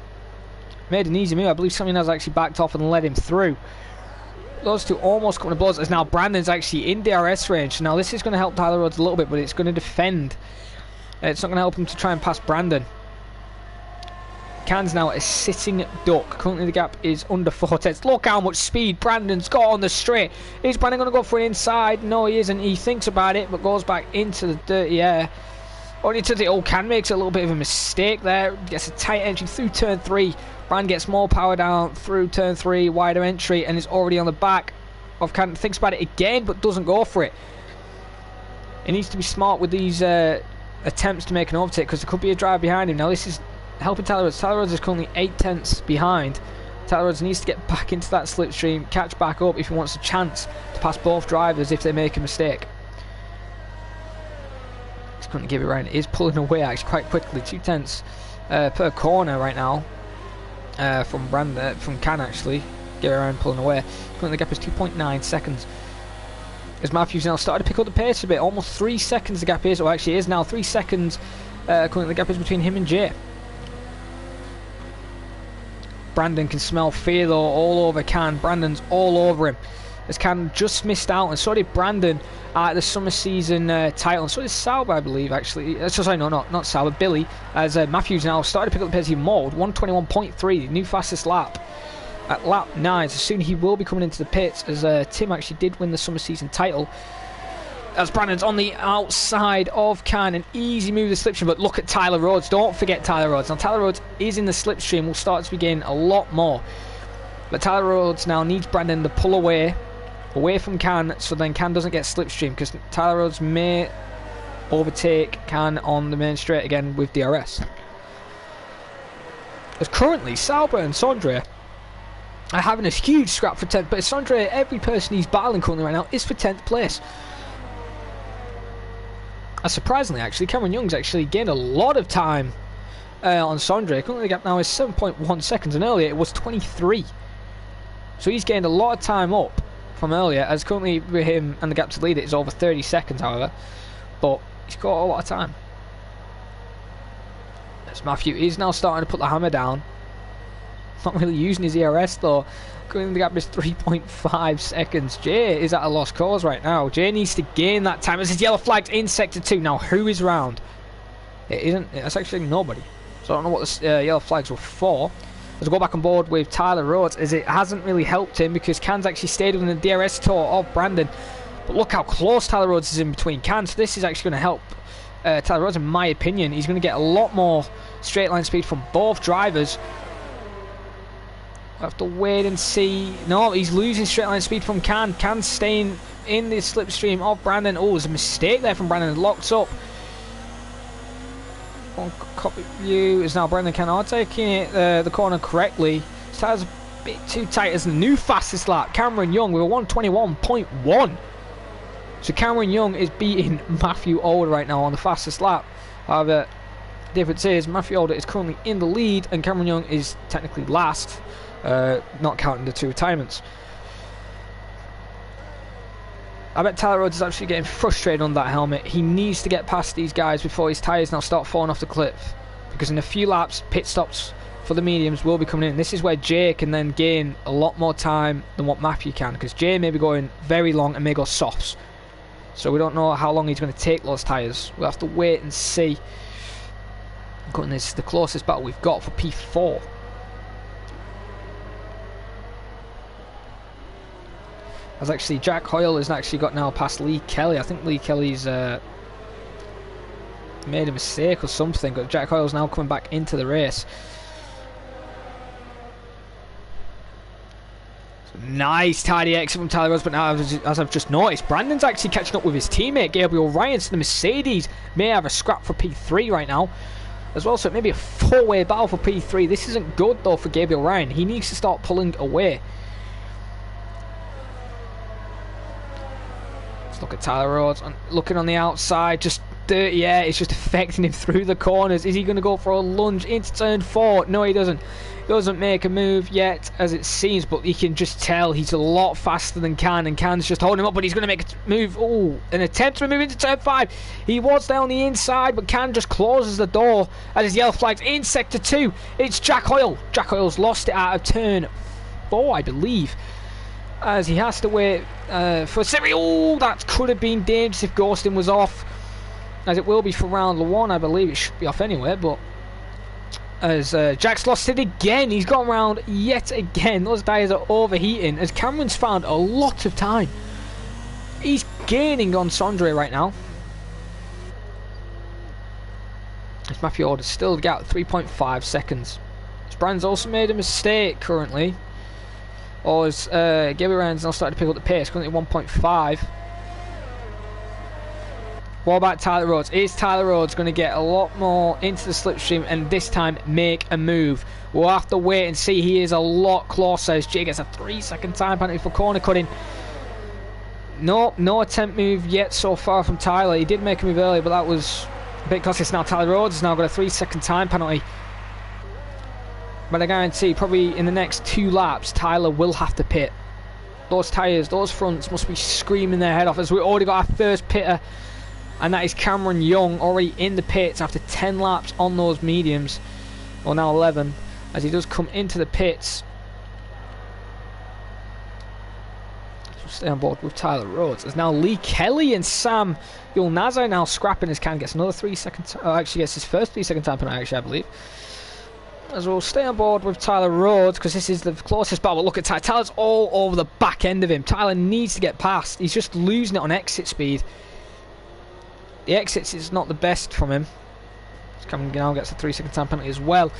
made an easy move. I believe Samuel Naz actually backed off and led him through. Those two almost come to blows, as now Brandon's actually in DRS range. Now, this is going to help Tyler Rhodes a little bit, but it's going to defend. It's not going to help him to try and pass Brandon. Can's now a sitting duck. Currently the gap is under 4 tenths. Look how much speed Brandon's got on the straight. Is Brandon going to go for an inside? No, he isn't. He thinks about it, but goes back into the dirty air. Only to the old Can makes a little bit of a mistake there. Gets a tight entry through turn 3. Brand gets more power down through turn 3. Wider entry and is already on the back of Can. Thinks about it again, but doesn't go for it. He needs to be smart with these attempts to make an overtake, because there could be a driver behind him. Now this is helping Tyler Rhodes. Tyler Rhodes is currently 8 tenths behind. Tyler Rhodes needs to get back into that slipstream, catch back up if he wants a chance to pass both drivers if they make a mistake. He's going to give it right. It is pulling away actually quite quickly. 2 tenths per corner right now from Brandon, from Can actually. Get around pulling away. Currently the gap is 2.9 seconds. As Matthews now started to pick up the pace a bit. Almost 3 seconds the gap is, or actually it is now 3 seconds. Currently the gap is between him and Jay. Brandon can smell fear though all over Can. Brandon's all over him. As Can just missed out, and so did Brandon at the summer season title, and so did Sauber, I believe, actually. Sorry, no, not Sauber, Billy. As Matthews now started to pick up the pace even more. 121.3, new fastest lap at lap 9. So soon he will be coming into the pits, as Tim actually did win the summer season title. As Brandon's on the outside of Can, an easy move to the slipstream, but look at Tyler Rhodes. Don't forget Tyler Rhodes. Now Tyler Rhodes is in the slipstream, will start to be gaining a lot more. But Tyler Rhodes now needs Brandon to pull away from Can, so then Can doesn't get slipstream, because Tyler Rhodes may overtake Can on the main straight again with DRS. As currently Sauber and Sondre are having a huge scrap for 10th, but Sondre, every person he's battling currently right now is for 10th place. Surprisingly, actually, Cameron Young's actually gained a lot of time on Sondre. Currently the gap now is 7.1 seconds, and earlier it was 23. So he's gained a lot of time up from earlier, as currently with him and the gap to lead it is over 30 seconds, however. But he's got a lot of time. As Matthew is now starting to put the hammer down. Not really using his ERS though. Currently the gap is 3.5 seconds. Jay is at a lost cause right now. Jay needs to gain that time as his yellow flag's in sector 2. Now who is round? It isn't. It's actually nobody. So I don't know what the yellow flags were for. As I go back on board with Tyler Rhodes, as it hasn't really helped him, because Can's actually stayed within the DRS tour of Brandon. But look how close Tyler Rhodes is in between Can. So this is actually going to help Tyler Rhodes, in my opinion. He's going to get a lot more straight line speed from both drivers. We'll have to wait and see. No, he's losing straight line speed from Can. Can's staying in the slipstream of Brandon. Oh, there's a mistake there from Brandon. Locked up. On copy view is now Brandon Can taking it the corner correctly. His tyre's a bit too tight as the new fastest lap. Cameron Young with a 121.1. So Cameron Young is beating Matthew Alder right now on the fastest lap. However, the difference is Matthew Alder is currently in the lead and Cameron Young is technically last. Not counting the 2 retirements. I bet Tyler Rhodes is actually getting frustrated on that helmet. He needs to get past these guys before his tyres now start falling off the cliff, because in a few laps pit stops for the mediums will be coming in. This is where Jay can then gain a lot more time than what Matthew can, because Jay may be going very long and may go softs, so we don't know how long he's going to take those tyres. We'll have to wait and see. This is the closest battle we've got for P4. As actually Jack Hoyle has actually got now past Lee Kelly. I think Lee Kelly's made a mistake or something, but Jack Hoyle's now coming back into the race. Nice tidy exit from Tyler Rhodes, but now as I've just noticed, Brandon's actually catching up with his teammate Gabriel Ryan, so the Mercedes may have a scrap for P3 right now as well, so it may be a four-way battle for P3. This isn't good though for Gabriel Ryan. He needs to start pulling away. Let's look at Tyler Rhodes looking on the outside, just dirty air. It's just affecting him through the corners. Is he going to go for a lunge into turn 4? No, he doesn't. Doesn't make a move yet, as it seems, but you can just tell he's a lot faster than Can, and Can's just holding him up, but he's going to make a move. Oh, an attempt to move into turn 5. He was down the inside, but Can just closes the door as his yellow flag's in sector 2. It's Jack Hoyle. Jack Hoyle's lost it out of turn 4, I believe, as he has to wait for Siri. Oh, that could have been dangerous if ghosting was off, as it will be for round 1. I believe it should be off anyway, but as Jack's lost it again. He's gone round yet again. Those tyres are overheating as Cameron's found a lot of time. He's gaining on Sondre right now. As Matthew Alder still got 3.5 seconds. Brand's also made a mistake currently. Or as Gabriel Ryan's now started to pick up the pace, currently 1.5. What about Tyler Rhodes? Is Tyler Rhodes going to get a lot more into the slipstream and this time make a move? We'll have to wait and see. He is a lot closer as Jay gets a 3-second time penalty for corner cutting. No attempt move yet so far from Tyler. He did make a move earlier, but that was a bit costly. Now Tyler Rhodes has now got a 3-second time penalty. But I guarantee probably in the next 2 laps, Tyler will have to pit. Those tyres, those fronts must be screaming their head off, as we already got our first pitter. And that is Cameron Young already in the pits after 10 laps on those mediums. Or now 11. As he does come into the pits. So stay on board with Tyler Rhodes. As now Lee Kelly and Sam Yulnazar now scrapping his can. Gets another 3-second... actually gets his first 3-second time penalty, actually, I believe. As we'll stay on board with Tyler Rhodes, because this is the closest battle. Look at Tyler. Tyler's all over the back end of him. Tyler needs to get past. He's just losing it on exit speed. The exits is not the best from him. Cameron now gets a 3-second time penalty as well.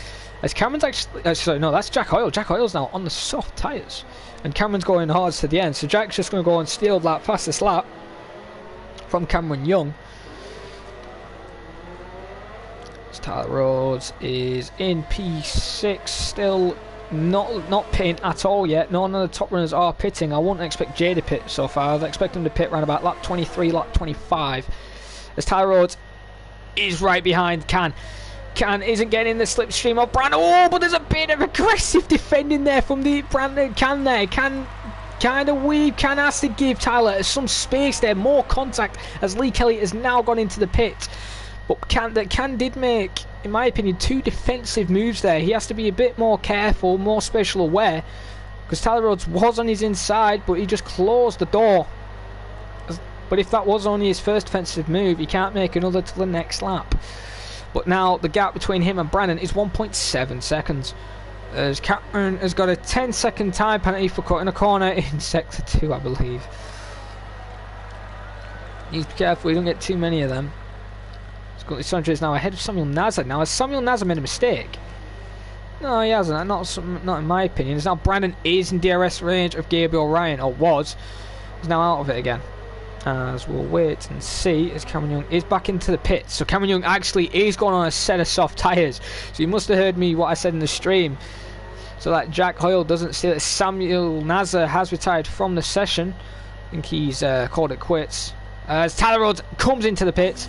As Cameron's actually... sorry, no, that's Jack Hoyle. Jack Hoyle's now on the soft tyres. And Cameron's going hard to the end. So Jack's just going to go and steal that fastest lap from Cameron Young. As Tyler Rhodes is in P6. Still not pitting at all yet. None of the top runners are pitting. I wouldn't expect Jay to pit so far. I'd expect him to pit around about lap 23, lap 25. As Tyler Rhodes is right behind Can. Can isn't getting the slipstream of Brandon. Oh, but there's a bit of aggressive defending there from the Brandon. Can there. Can kind of weave. Can has to give Tyler some space there. More contact as Lee Kelly has now gone into the pit. But Can did make, in my opinion, 2 defensive moves there. He has to be a bit more careful, more spatial aware. Because Tyler Rhodes was on his inside, but he just closed the door. But if that was only his first defensive move, he can't make another till the next lap. But now the gap between him and Brandon is 1.7 seconds. As Cameron has got a 10-second time penalty for cutting a corner in sector 2, I believe. Needs to be careful, we don't get too many of them. Sondre is now ahead of Samuel Nazar. Now, has Samuel Nazar made a mistake? No, he hasn't. Not in my opinion. As now Brandon is in DRS range of Gabriel Ryan, or was. He's now out of it again. As we'll wait and see as Cameron Young is back into the pits. So Cameron Young actually is going on a set of soft tyres. So you must have heard me what I said in the stream. So that Jack Hoyle doesn't see that Samuel Nazar has retired from the session. I think he's called it quits. As Tyler Rhodes comes into the pits.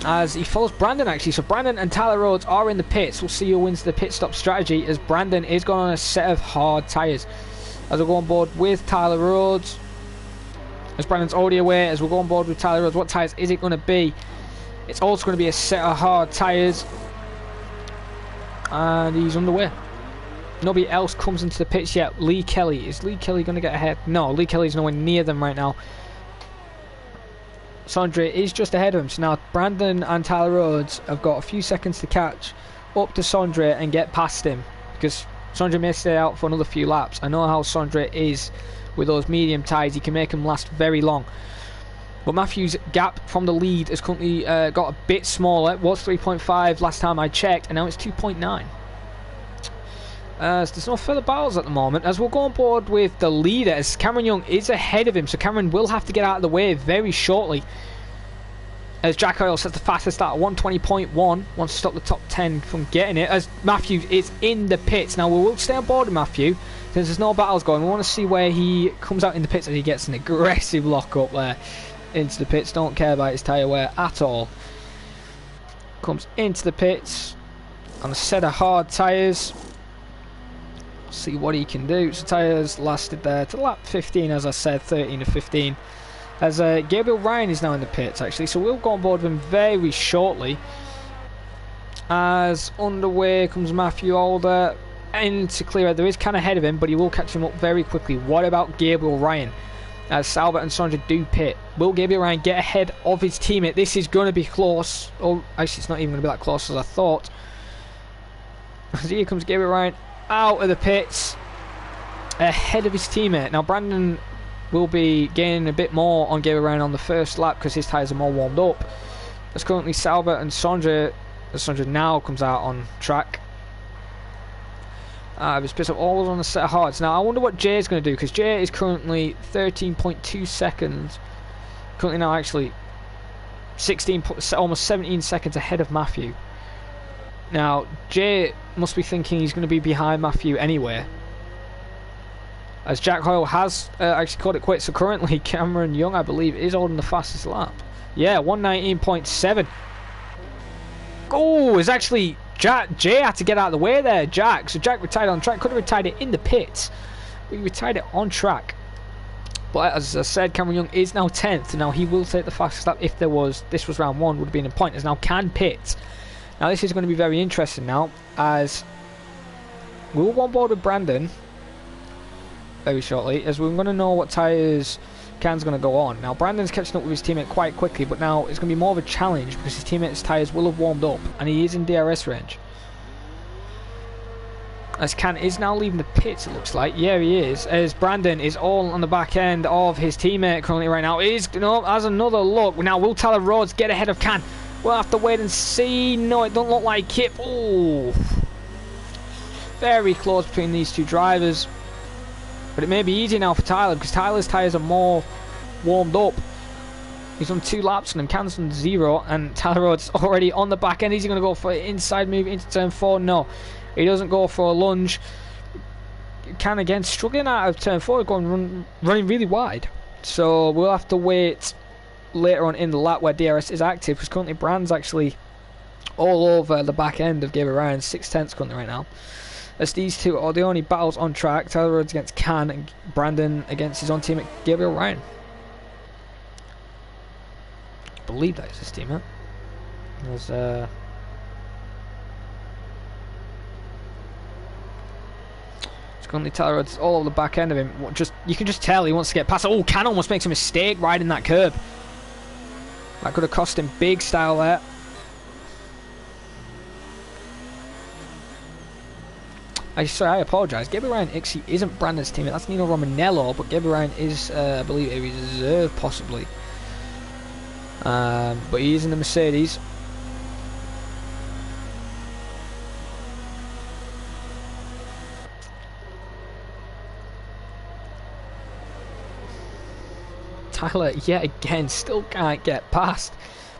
As he follows Brandon actually. So Brandon and Tyler Rhodes are in the pits. We'll see who wins the pit stop strategy as Brandon is going on a set of hard tyres. As we'll go on board with Tyler Rhodes. As Brandon's already aware, as we'll go on board with Tyler Rhodes, what tyres is it going to be? It's also going to be a set of hard tyres. And he's underway. Nobody else comes into the pits yet. Lee Kelly. Is Lee Kelly going to get ahead? No, Lee Kelly's nowhere near them right now. Sondre is just ahead of him. So now Brandon and Tyler Rhodes have got a few seconds to catch up to Sondre and get past him. Because Sondre may stay out for another few laps. I know how Sondre is with those medium tyres. He can make them last very long. But Matthew's gap from the lead has currently got a bit smaller. It was 3.5 last time I checked, and now it's 2.9. So there's no further battles at the moment, as we'll go on board with the leader, as Cameron Young is ahead of him, so Cameron will have to get out of the way very shortly. As Jack Hoyle sets the fastest start at 120.1, wants to stop the top 10 from getting it, as Matthew is in the pits. Now we will stay on board with Matthew, since there's no battles going. We want to see where he comes out in the pits, as he gets an aggressive lock up there into the pits. Don't care about his tyre wear at all. Comes into the pits on a set of hard tyres. See what he can do. So tyres lasted there to lap 15, as I said, 13 to 15. As Gabriel Ryan is now in the pits, actually, so we'll go on board with him very shortly. As underway comes Matthew Alder into clear. There is kind of ahead of him, but he will catch him up very quickly. What about Gabriel Ryan? As Salbert and Sondre do pit, will Gabriel Ryan get ahead of his teammate? This is going to be close. Oh, actually, it's not even going to be that close as I thought. As here comes Gabriel Ryan out of the pits, ahead of his teammate. Now Brandon will be gaining a bit more on Gabriel Ryan on the first lap because his tyres are more warmed up. There's currently Salbert and Sondre. Sondre now comes out on track. He's pissed up all on the set of hards. Now I wonder what Jay is going to do, because Jay is currently 13.2 seconds. Currently now actually 16, almost 17 seconds ahead of Matthew. Now Jay must be thinking he's going to be behind Matthew anyway, as Jack Hoyle has actually called it quits. So currently Cameron Young, I believe, is holding the fastest lap. Yeah, 119.7. Oh, it's actually Jay had to get out of the way there, Jack. So Jack retired on track. Could have retired it in the pits. We retired it on track. But as I said, Cameron Young is now 10th. Now he will take the fastest lap if this was round 1, would have been in pointers. Now can pit. Now this is going to be very interesting now, as we'll go on board with Brandon very shortly, as we're going to know what tyres Can's going to go on. Now Brandon's catching up with his teammate quite quickly, but now it's going to be more of a challenge because his teammate's tyres will have warmed up and he is in DRS range. As Can is now leaving the pits, it looks like. Yeah, he is. As Brandon is all on the back end of his teammate currently right now. Has another look. Now will Tyler Rhodes get ahead of Can? We'll have to wait and see. No, it don't look like it. Oh, very close between these two drivers. But it may be easy now for Tyler, because Tyler's tyres are more warmed up. He's done 2 laps on him, Can's done 0, and Tyler Rhodes already on the back end. Is he going to go for an inside move into turn 4? No, he doesn't go for a lunge. Can again struggling out of turn 4, running really wide. So we'll have to wait later on in the lap where DRS is active, because currently Brand's actually all over the back end of Gabriel Ryan, 6/10 currently right now. As these two are the only battles on track. Tyler Rhodes against Can and Brandon against his own teammate Gabriel Ryan. I believe that is his teammate. There's it's currently Tyler Rhodes all over the back end of him. You can just tell he wants to get past. Oh, Can almost makes a mistake riding that curb. That could have cost him big style there. Sorry, I apologise. Gabriel Ryan actually isn't Brandon's teammate. That's Nino Romanello, but Gabriel Ryan is, I believe, a reserve, possibly. But he is in the Mercedes. Tyler, yet again, still can't get past.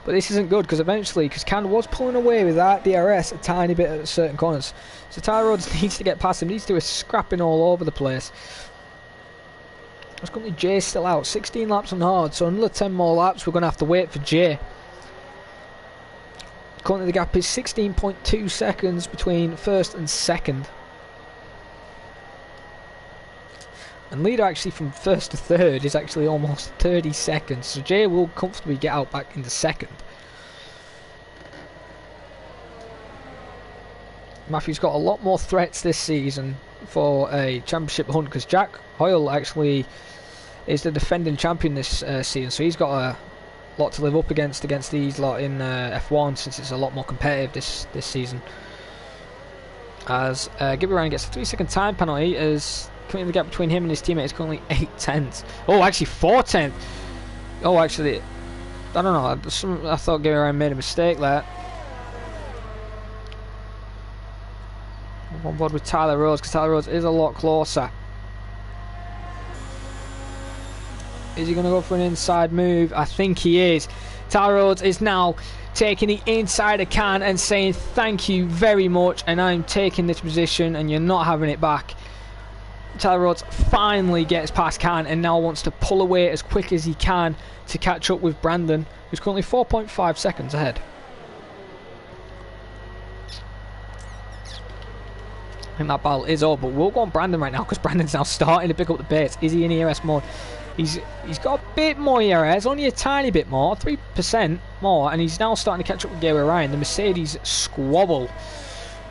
But this isn't good, because eventually, Can was pulling away with that DRS a tiny bit at certain corners. So Tyler Rhodes needs to get past him, needs to do a scrapping all over the place. There's currently Jay still out, 16 laps on hard, so another 10 more laps, we're going to have to wait for Jay. Currently the gap is 16.2 seconds between first and second. And leader actually from first to third is actually almost 30 seconds. So Jay will comfortably get out back into second. Matthew's got a lot more threats this season for a championship hunt, because Jack Hoyle actually is the defending champion this season. So he's got a lot to live up against these lot in F1, since it's a lot more competitive this season. As Gabriel Ryan gets a 3-second time penalty, as currently the gap between him and his teammate is currently 8/10. Oh, actually 4/10. Oh, actually, I don't know. I thought Gabriel Ryan made a mistake there. I'm on board with Tyler Rhodes because Tyler Rhodes is a lot closer. Is he going to go for an inside move? I think he is. Tyler Rhodes is now taking the inside of Can and saying thank you very much, and I'm taking this position and you're not having it back. Tyler Rhodes finally gets past Can and now wants to pull away as quick as he can to catch up with Brandon, who's currently 4.5 seconds ahead. I think that battle is over, but we'll go on Brandon right now because Brandon's now starting to pick up the pace. Is he in ERS mode? He's got a bit more ERS, only a tiny bit more, 3% more, and he's now starting to catch up with Gabriel Ryan. The Mercedes squabble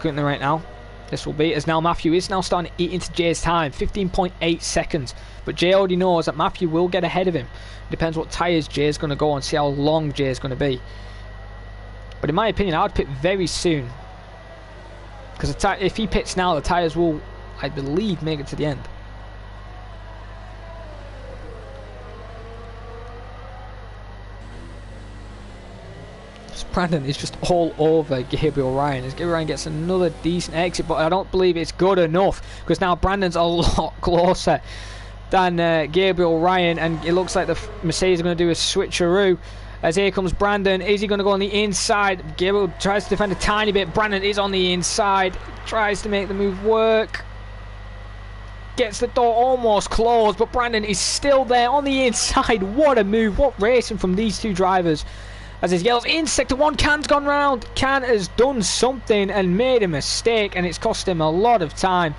currently right now. This will be, as now Matthew is now starting to eat into Jay's time, 15.8 seconds. But Jay already knows that Matthew will get ahead of him. Depends what tyres Jay's going to go on, see how long Jay's going to be. But in my opinion, I would pit very soon. Because if he pits now, the tyres will, I believe, make it to the end. Brandon is just all over Gabriel Ryan as Gabriel Ryan gets another decent exit, but I don't believe it's good enough because now Brandon's a lot closer than Gabriel Ryan, and it looks like the Mercedes are going to do a switcheroo as here comes Brandon. Is he going to go on the inside? Gabriel tries to defend a tiny bit. Brandon is on the inside, tries to make the move work, gets the door almost closed, but Brandon is still there on the inside. What a move, what racing from these two drivers. As his yells in sector 1, Can's gone round. Can has done something and made a mistake, and it's cost him a lot of time.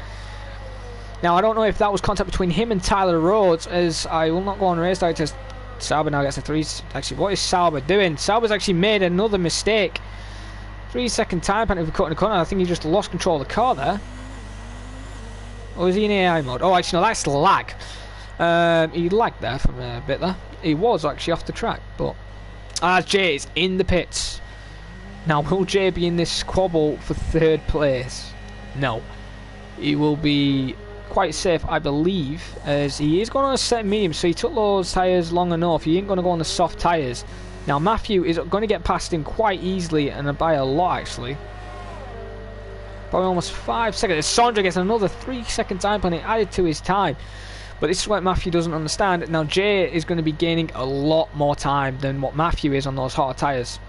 Now, I don't know if that was contact between him and Tyler Rhodes, as I will not go on race director. Sauber now gets a 3. Actually, what is Sauber doing? Sauber's actually made another mistake. 3-second time penalty for cutting a corner. I think he just lost control of the car there. Or is he in AI mode? Oh, actually, no, that's lag. He lagged there for a bit there. He was actually off the track, but as Jay is in the pits. Now, will Jay be in this squabble for 3rd place? No. He will be quite safe, I believe, as he is going on a set medium, so he took those tyres long enough. He ain't going to go on the soft tyres. Now, Matthew is going to get past him quite easily, and by a lot, actually. Probably almost 5 seconds. Sondre gets another 3-second time penalty added to his time. But this is what Matthew doesn't understand. Now, Jay is going to be gaining a lot more time than what Matthew is on those hard tyres.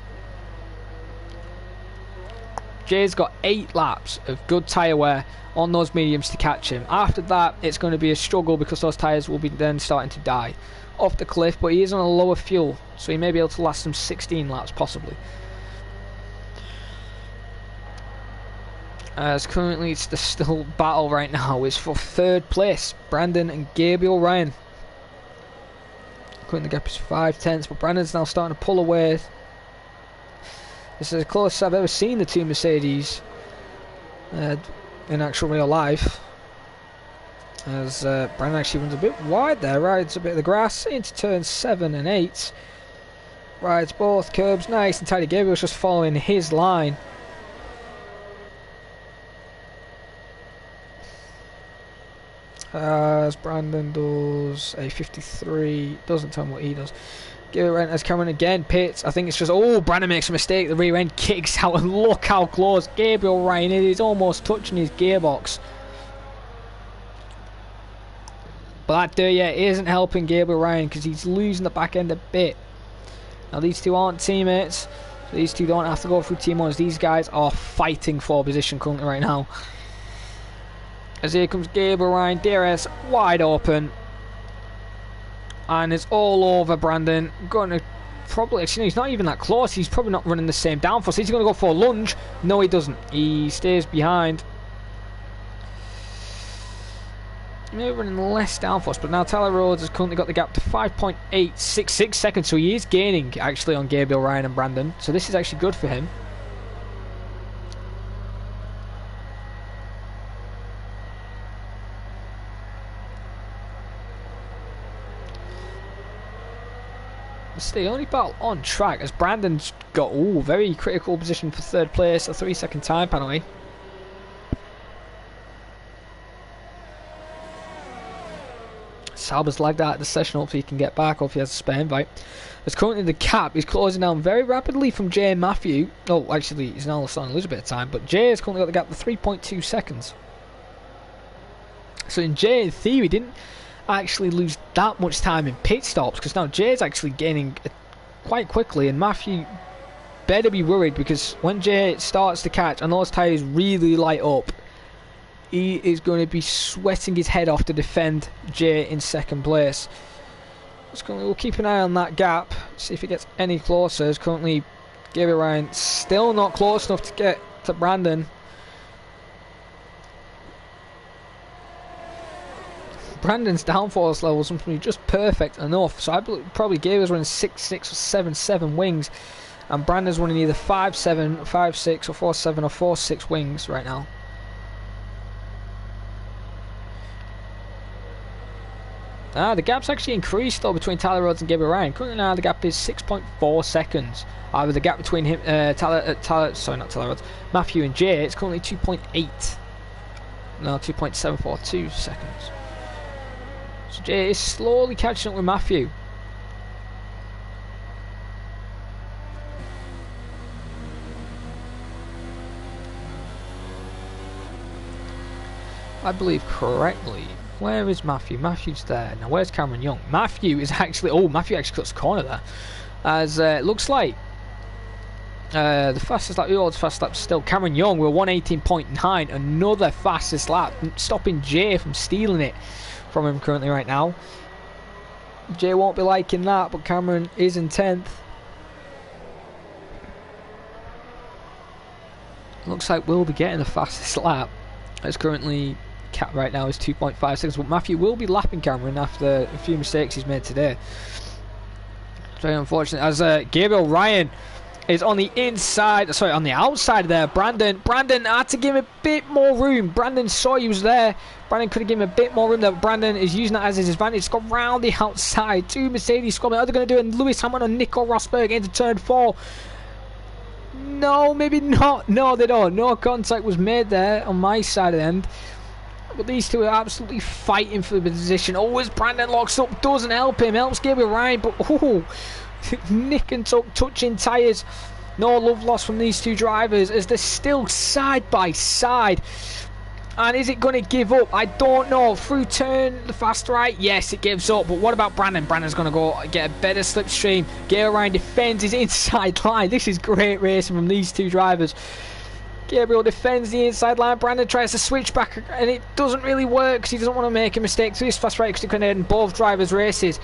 Jay's got 8 laps of good tyre wear on those mediums to catch him. After that, it's going to be a struggle because those tyres will be then starting to die off the cliff. But he is on a lower fuel, so he may be able to last some 16 laps possibly. As currently it's the still battle right now is for 3rd place, Brandon and Gabriel Ryan. Currently the gap is 5/10, but Brandon's now starting to pull away. This is the closest I've ever seen the two Mercedes in actual real life. As Brandon actually runs a bit wide there, rides a bit of the grass into turns 7 and 8. Rides both curbs nice and tidy. Gabriel's just following his line. As Brandon does a 53, doesn't tell me what he does. Gabriel Ryan as Cameron again pits. I think it's just, oh, Brandon makes a mistake. The rear end kicks out, and look how close Gabriel Ryan is. He's almost touching his gearbox. But that there, yeah, isn't helping Gabriel Ryan because he's losing the back end a bit. Now, these two aren't teammates. So these two don't have to go through team ones. These guys are fighting for position currently right now. As here comes Gabriel Ryan, DRS wide open. And it's all over Brandon. Going to probably, actually, he's not even that close. He's probably not running the same downforce. He's going to go for a lunge. No, he doesn't. He stays behind. Maybe running less downforce, but now Tyler Rhodes has currently got the gap to 5.866 seconds. So he is gaining actually on Gabriel Ryan and Brandon. So this is actually good for him. It's the only battle on track as Brandon's got very critical position for 3rd place, a 3-second time penalty. Sauber's lagged out of the session. Hopefully he can get back. Hopefully he has a spare invite. As currently the gap is closing down very rapidly from Jay and Matthew. Oh, actually, he's now starting a little bit of time. But Jay has currently got the gap to 3.2 seconds. So in Jay, in theory, didn't actually lose that much time in pit stops. Because now Jay's actually gaining quite quickly. And Matthew better be worried, because when Jay starts to catch and those tyres really light up, he is going to be sweating his head off to defend Jay in second place. We'll keep an eye on that gap, see if it gets any closer. As currently Gabriel Ryan still not close enough to get to Brandon. Brandon's downforce level is something just perfect enough. So I believe probably Gabriel's running 6.6 or 7.7 wings, and Brandon's running either 5.7, 5.6 or 4.7 or 4.6 wings right now. The gap's actually increased though between Tyler Rhodes and Gabriel Ryan. Currently now the gap is 6.4 seconds. However, the gap between him, Matthew and Jay, it's currently 2.8. No, 2.742 seconds. So Jay is slowly catching up with Matthew. I believe correctly. Where is Matthew? Matthew's there. Now where's Cameron Young? Matthew is actually... Oh, Matthew actually cuts the corner there. As it looks like the fastest lap, the fastest lap still Cameron Young with 118.9. Another fastest lap. Stopping Jay from stealing it from him currently right now. Jay won't be liking that, but Cameron is in 10th. Looks like we'll be getting the fastest lap. It's currently... cap right now is 2.5 seconds, but Matthew will be lapping Cameron after a few mistakes he's made today. It's very unfortunate, as Gabriel Ryan is on the inside, sorry, on the outside there. Brandon had to give him a bit more room. Brandon saw he was there. Brandon could have given him a bit more room there. Brandon is using that as his advantage. It's gone round the outside. Two Mercedes squad. What are they going to do? And Lewis Hamilton and Nico Rosberg into turn 4. No, maybe not. No, they don't. No contact was made there on my side of the end. But these two are absolutely fighting for the position. Oh, as Brandon locks up, doesn't help him. Helps Gabriel Ryan, but oh, nick and tuck, touching tyres. No love lost from these two drivers as they're still side by side. And is it going to give up? I don't know. Through turn, the fast right, yes, it gives up. But what about Brandon? Brandon's going to go get a better slipstream. Gabriel Ryan defends his inside line. This is great racing from these two drivers. Gabriel defends the inside line. Brandon tries to switch back, and it doesn't really work because he doesn't want to make a mistake. So he's fast right because he can end both drivers' races.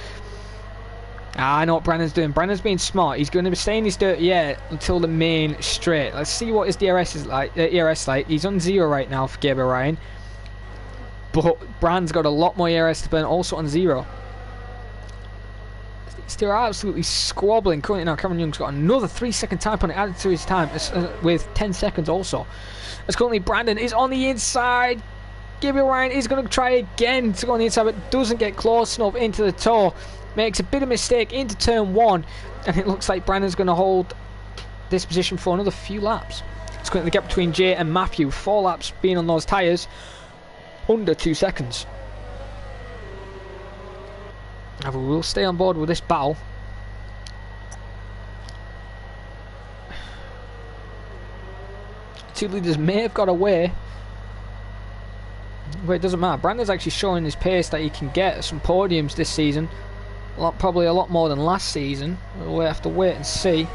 I know what Brandon's doing. Brandon's being smart. He's going to be staying his dirt until the main straight. Let's see what his DRS is like. ERS like. He's on 0 right now for Gabriel Ryan, but Brand's got a lot more ERS to burn, also on 0. Still absolutely squabbling. Currently now Cameron Young's got another 3-second time point added to his time with 10 seconds also. As currently Brandon is on the inside. Gabriel Ryan is going to try again to go on the inside, but doesn't get close enough into the toe. Makes a bit of mistake into turn 1, and it looks like Brandon's going to hold this position for another few laps. It's currently the gap between Jay and Matthew. 4 laps being on those tyres, under 2 seconds. However, we'll stay on board with this battle. Two leaders may have got away, but it doesn't matter. Brandon's actually showing his pace that he can get some podiums this season. Probably a lot more than last season. We'll have to wait and see.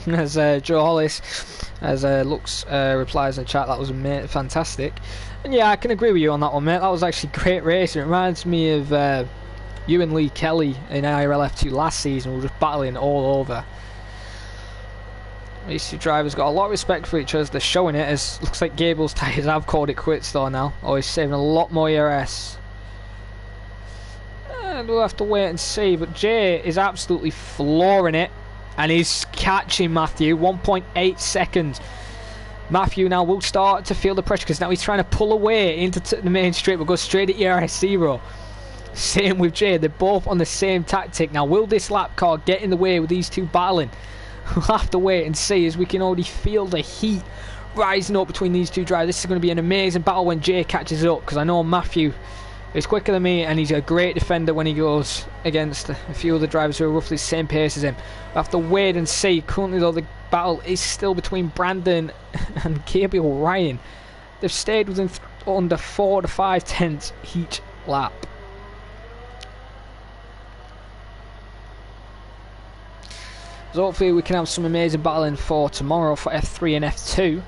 As Joe Hollis, as Lux replies in the chat, that was fantastic. And yeah, I can agree with you on that one, mate. That was actually great racing. It reminds me of you and Lee Kelly in IRL F2 last season. We were just battling all over. These two drivers got a lot of respect for each other. They're showing it, as looks like Gable's tyres have called it quits though now. Oh, he's saving a lot more ERS. And we'll have to wait and see. But Jay is absolutely flooring it. And he's catching Matthew. 1.8 seconds. Matthew now will start to feel the pressure, because now he's trying to pull away into the main straight, but go straight at ERS 0. Same with Jay. They're both on the same tactic. Now, will this lap car get in the way with these two battling? We'll have to wait and see, as we can already feel the heat rising up between these two drivers. This is going to be an amazing battle when Jay catches up, because I know Matthew He's quicker than me, and he's a great defender when he goes against a few other drivers who are roughly the same pace as him. We'll have to wait and see. Currently, though, the battle is still between Brandon and Gabriel Ryan. They've stayed within under 4 to 5 tenths each lap. So hopefully we can have some amazing battling for tomorrow for F3 and F2.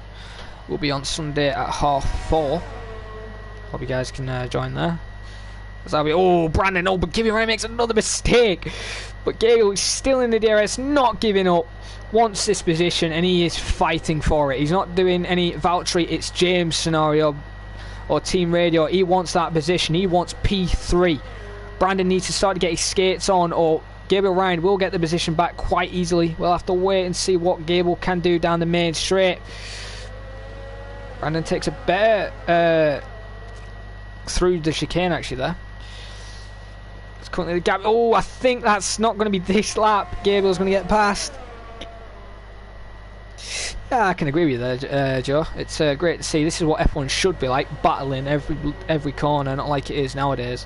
We'll be on Sunday at 4:30. Hope you guys can join there. Oh, Brandon, oh, but Gabriel Ryan makes another mistake. But Gabriel is still in the DRS, not giving up. Wants this position, and he is fighting for it. He's not doing any Valtteri, it's James scenario or team radio. He wants that position. He wants P3. Brandon needs to start to get his skates on, or Gabriel Ryan will get the position back quite easily. We'll have to wait and see what Gabriel can do down the main straight. Brandon takes a better through the chicane actually there. It's currently the gap. Oh, I think that's not going to be this lap. Gabriel's going to get past. Yeah, I can agree with you there, Joe. It's great to see. This is what F1 should be like, battling every corner, not like it is nowadays.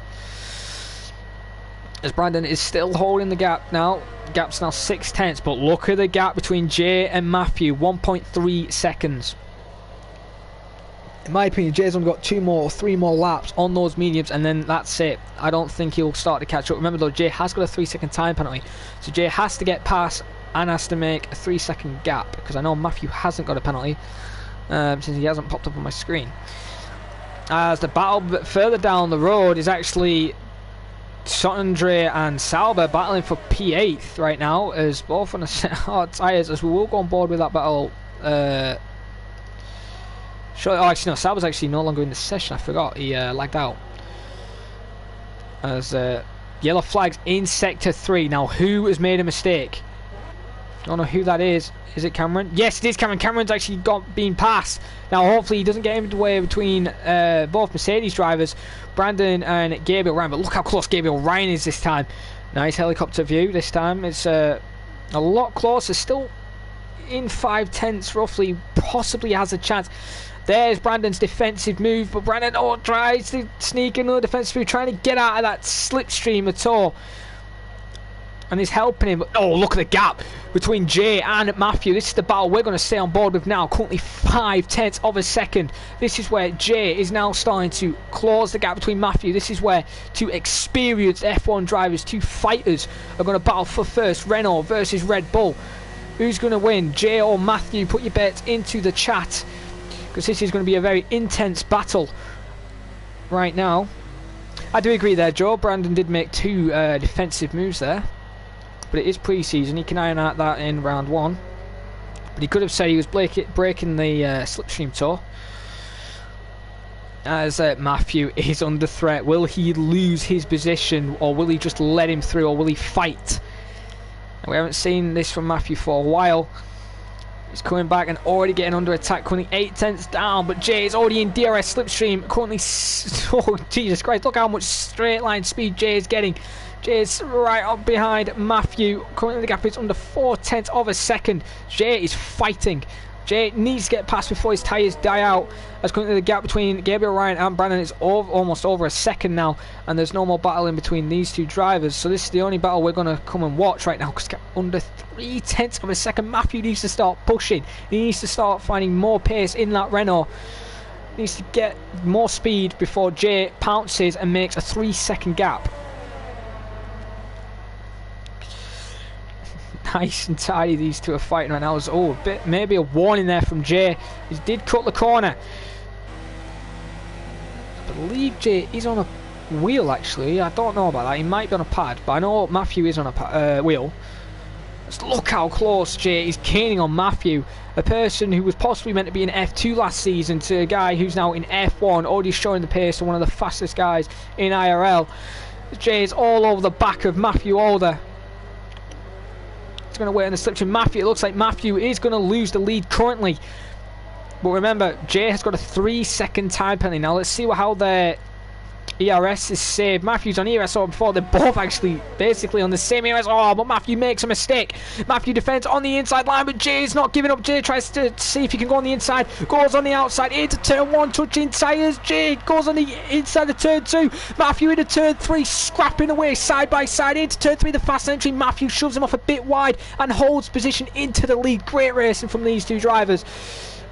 As Brandon is still holding the gap now. Gap's now 6 tenths, but look at the gap between Jay and Matthew, 1.3 seconds. In my opinion, Jay's only got 2 more or 3 more laps on those mediums, and then that's it. I don't think he'll start to catch up. Remember though, Jay has got a 3-second time penalty, so Jay has to get past and has to make a 3-second gap, because I know Matthew hasn't got a penalty since he hasn't popped up on my screen. As the battle further down the road is actually Sondre and Sauber battling for P8 right now, as both on a set of hard tyres, as we will go on board with that battle. Actually no, Sauber's actually no longer in the session. I forgot, he lagged out. As yellow flags in sector 3. Now who has made a mistake? Don't know who that is. Is it Cameron? Yes, it is Cameron. Cameron's actually been passed. Now hopefully he doesn't get in the way between both Mercedes drivers, Brandon and Gabriel Ryan. But look how close Gabriel Ryan is this time. Nice helicopter view this time. It's a lot closer. Still in 5 tenths roughly. Possibly has a chance. There's Brandon's defensive move, but Brandon tries to sneak another defensive move, trying to get out of that slipstream at all. And he's helping him. Oh, look at the gap between Jay and Matthew. This is the battle we're going to stay on board with now. Currently 5 tenths of a second. This is where Jay is now starting to close the gap between Matthew. This is where 2 experienced F1 drivers, 2 fighters, are going to battle for first. Renault versus Red Bull. Who's going to win? Jay or Matthew? Put your bets into the chat, because this is going to be a very intense battle right now. I do agree there, Joe. Brandon did make 2 defensive moves there. But it is pre-season. He can iron out that in round 1. But he could have said he was breaking the slipstream tour. As Matthew is under threat. Will he lose his position, or will he just let him through, or will he fight? And we haven't seen this from Matthew for a while. He's coming back and already getting under attack. Currently 8 tenths down, but Jay is already in DRS slipstream. Currently, oh Jesus Christ! Look how much straight line speed Jay is getting. Jay is right up behind Matthew. Currently the gap is under 4 tenths of a second. Jay is fighting. Jay needs to get past before his tyres die out. As currently the gap between Gabriel Ryan and Brandon is almost over a second now, and there's no more battle in between these 2 drivers. So this is the only battle we're going to come and watch right now, because under 3 tenths of a second. Matthew needs to start pushing. He needs to start finding more pace in that Renault. He needs to get more speed before Jay pounces and makes a 3-second gap. Nice and tidy these 2 are fighting right now. Oh, maybe a warning there from Jay. He did cut the corner. I believe Jay is on a wheel actually. I don't know about that. He might be on a pad, but I know Matthew is on a wheel. Just look how close Jay is caning on Matthew, a person who was possibly meant to be in F2 last season, to a guy who's now in F1, already showing the pace to one of the fastest guys in IRL. Jay is all over the back of Matthew Alder. Going to wait on the slipstream. Matthew, it looks like Matthew is going to lose the lead currently, but remember Jay has got a 3-second time penalty. Now let's see how their ERS is saved. Matthew's on ERS over before. They're both actually basically on the same ERS. Oh, but Matthew makes a mistake. Matthew defends on the inside line, but Jay's not giving up. Jay tries to see if he can go on the inside. Goes on the outside into turn 1, touching tyres. Jay goes on the inside of turn 2. Matthew into turn 3, scrapping away side by side into turn 3. The fast entry. Matthew shoves him off a bit wide and holds position into the lead. Great racing from these two drivers.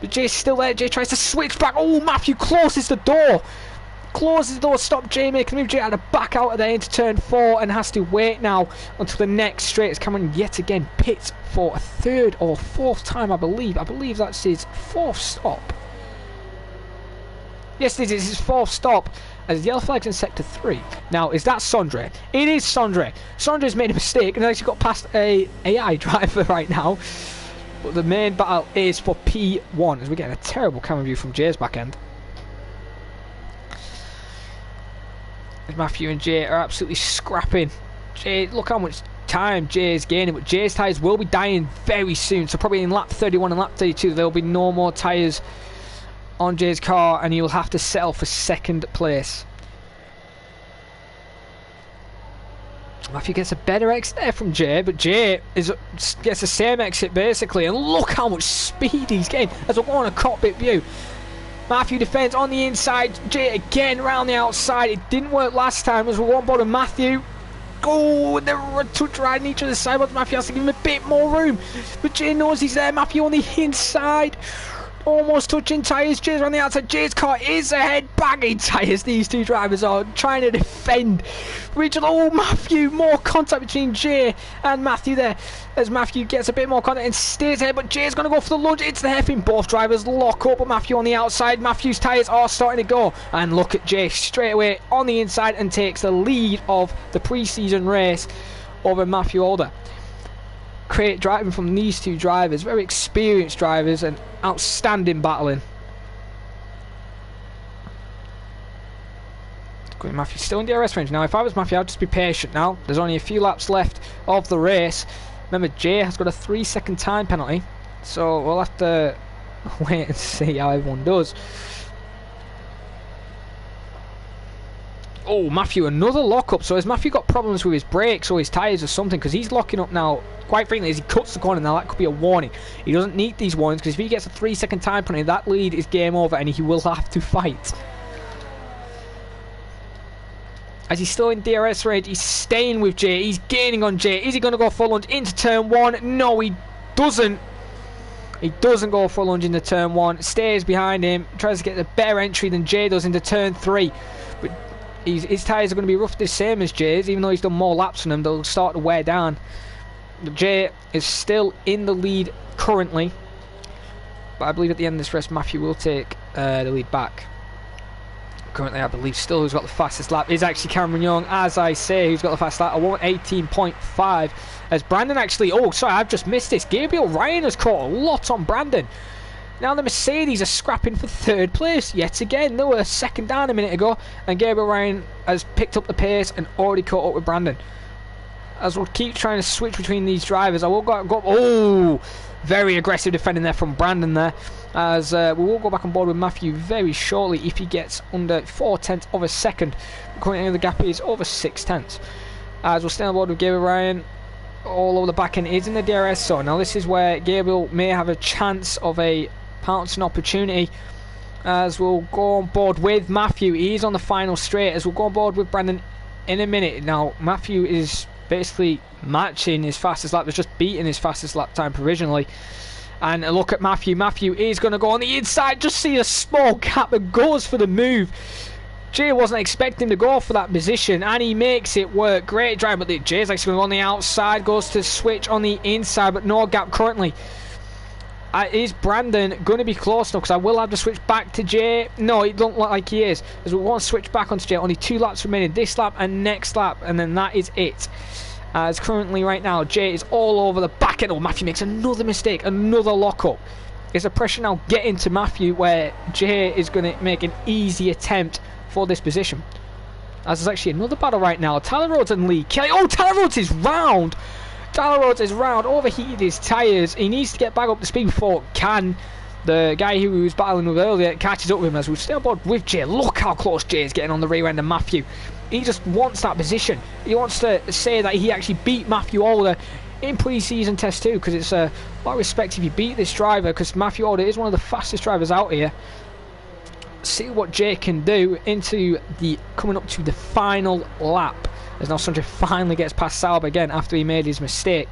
But Jay's still there. Jay tries to switch back. Oh, Matthew closes the door. Closes the door, stop Jay making a move. Jay had to back out of there into turn 4 and has to wait now until the next straight as Cameron yet again pits for a third or fourth time, I believe. I believe that's his 4th stop. Yes, it is his 4th stop as the yellow flag's in sector 3. Now, is that Sondre? It is Sondre. Sondre's made a mistake and actually got past a AI driver right now. But the main battle is for P1 as we're getting a terrible camera view from Jay's back end. Matthew and Jay are absolutely scrapping. Jay, look how much time Jay is gaining, but Jay's tyres will be dying very soon. So probably in lap 31 and lap 32 there will be no more tyres on Jay's car and he will have to settle for 2nd place. Matthew gets a better exit there from Jay, but Jay gets the same exit basically, and look how much speed he's getting as we're on a cockpit view. Matthew defends on the inside. Jay again round the outside. It didn't work last time as we were on board of Matthew. Oh, they're touch riding each other's side, but Matthew has to give him a bit more room. But Jay knows he's there. Matthew on the inside. Almost touching tyres. Jay's on the outside. Jay's car is ahead. Bagging tyres. These two drivers are trying to defend. Oh, Matthew. More contact between Jay and Matthew there. As Matthew gets a bit more contact and stays ahead. But Jay's going to go for the lunge. It's the hairpin. Both drivers lock up. But Matthew on the outside. Matthew's tyres are starting to go. And look at Jay straight away on the inside and takes the lead of the pre-season race over Matthew Alder. Great driving from these two drivers, very experienced drivers and outstanding battling. Matthew still in DRS range. Now if I was Matthew I'd just be patient now. There's only a few laps left of the race. Remember Jay has got a 3-second time penalty, so we'll have to wait and see how everyone does. Oh, Matthew, another lock-up. So has Matthew got problems with his brakes or his tyres or something? Because he's locking up now, quite frankly, as he cuts the corner. Now, that could be a warning. He doesn't need these warnings, because if he gets a 3-second time penalty, that lead is game over and he will have to fight. As he's still in DRS range, he's staying with Jay. He's gaining on Jay. Is he going to go for a lunge into turn 1? No, he doesn't. He doesn't go for a lunge into turn 1. Stays behind him. Tries to get a better entry than Jay does into turn 3. But his tyres are going to be roughly the same as Jay's, even though he's done more laps on them. They'll start to wear down. But Jay is still in the lead currently, but I believe at the end of this race Matthew will take the lead back. Currently I believe still who's got the fastest lap is actually Cameron Young, as I say, who's got the fastest lap. I want 18.5 as Brandon actually, oh sorry, I've just missed this. Gabriel Ryan has caught a lot on Brandon. Now the Mercedes are scrapping for 3rd place yet again. They were 2nd down a minute ago, and Gabriel Ryan has picked up the pace and already caught up with Brandon. As we'll keep trying to switch between these drivers, I will go oh, very aggressive defending there from Brandon there. As we will go back on board with Matthew very shortly if he gets under 0.4 of a second. Currently the gap is over 0.6. As we'll stay on board with Gabriel Ryan. All over the back end is in the DRS zone. Now this is where Gabriel may have a chance of a pouncing opportunity, as we'll go on board with Matthew. He's on the final straight, as we'll go on board with Brandon in a minute. Now Matthew is basically matching his fastest lap, was just beating his fastest lap time provisionally. And a look at Matthew. Matthew is going to go on the inside, just see a small gap and goes for the move. Jay wasn't expecting to go for that position and he makes it work. Great drive, but Jay's actually going on the outside, goes to switch on the inside, but no gap currently. Is Brandon going to be close enough? Because I will have to switch back to Jay. No, it don't look like he is, as we want to switch back onto Jay. Only 2 laps remaining, this lap and next lap, and then that is it. As currently right now Jay is all over the back end. Oh, Matthew makes another mistake, another lock-up. Is the pressure now getting to Matthew, where Jay is going to make an easy attempt for this position? As there's actually another battle right now. Tyler Rhodes and Lee Kelly. Oh, Tyler Rhodes is round. Tyler Rhodes is round, overheated his tyres. He needs to get back up to speed before it can The guy who was battling with earlier catches up with him as we stay on board with Jay. Look how close Jay is getting on the rear end of Matthew. He just wants that position. He wants to say that he actually beat Matthew Alder in pre-season test 2, because it's a lot of respect if you beat this driver, because Matthew Alder is one of the fastest drivers out here. See what Jay can do into the coming up to the final lap, as now Sondre finally gets past Sauber again after he made his mistake.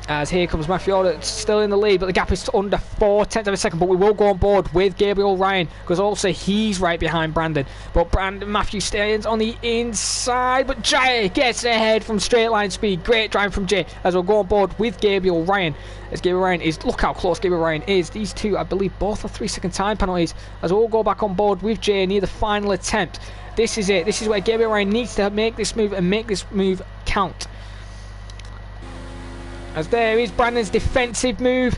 As here comes Matthew Alder, still in the lead, but the gap is under 4/10 of a second. But we will go on board with Gabriel Ryan, because also he's right behind Brandon. But Matthew stays on the inside, but Jay gets ahead from straight line speed. Great drive from Jay, as we'll go on board with Gabriel Ryan. As Gabriel Ryan is, look how close Gabriel Ryan is. These two, I believe, both are 3-second time penalties. As we'll go back on board with Jay near the final attempt. This is it. This is where Gabriel Ryan needs to make this move and make this move count. As there is Brandon's defensive move.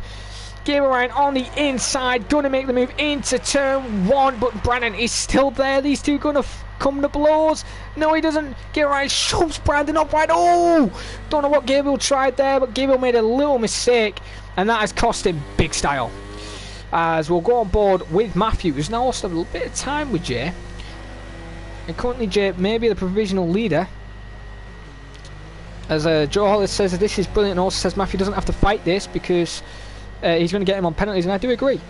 Gabriel Ryan on the inside, going to make the move into turn 1, but Brandon is still there. These two going to come to blows. No, he doesn't. Gabriel Ryan shoves Brandon up right. Oh! Don't know what Gabriel tried there, but Gabriel made a little mistake, and that has cost him big style. As we'll go on board with Matthew, who's now lost a little bit of time with Jay. And currently Jay may be the provisional leader. As Joe Hollis says, this is brilliant, and also says Matthew doesn't have to fight this because he's going to get him on penalties, and I do agree.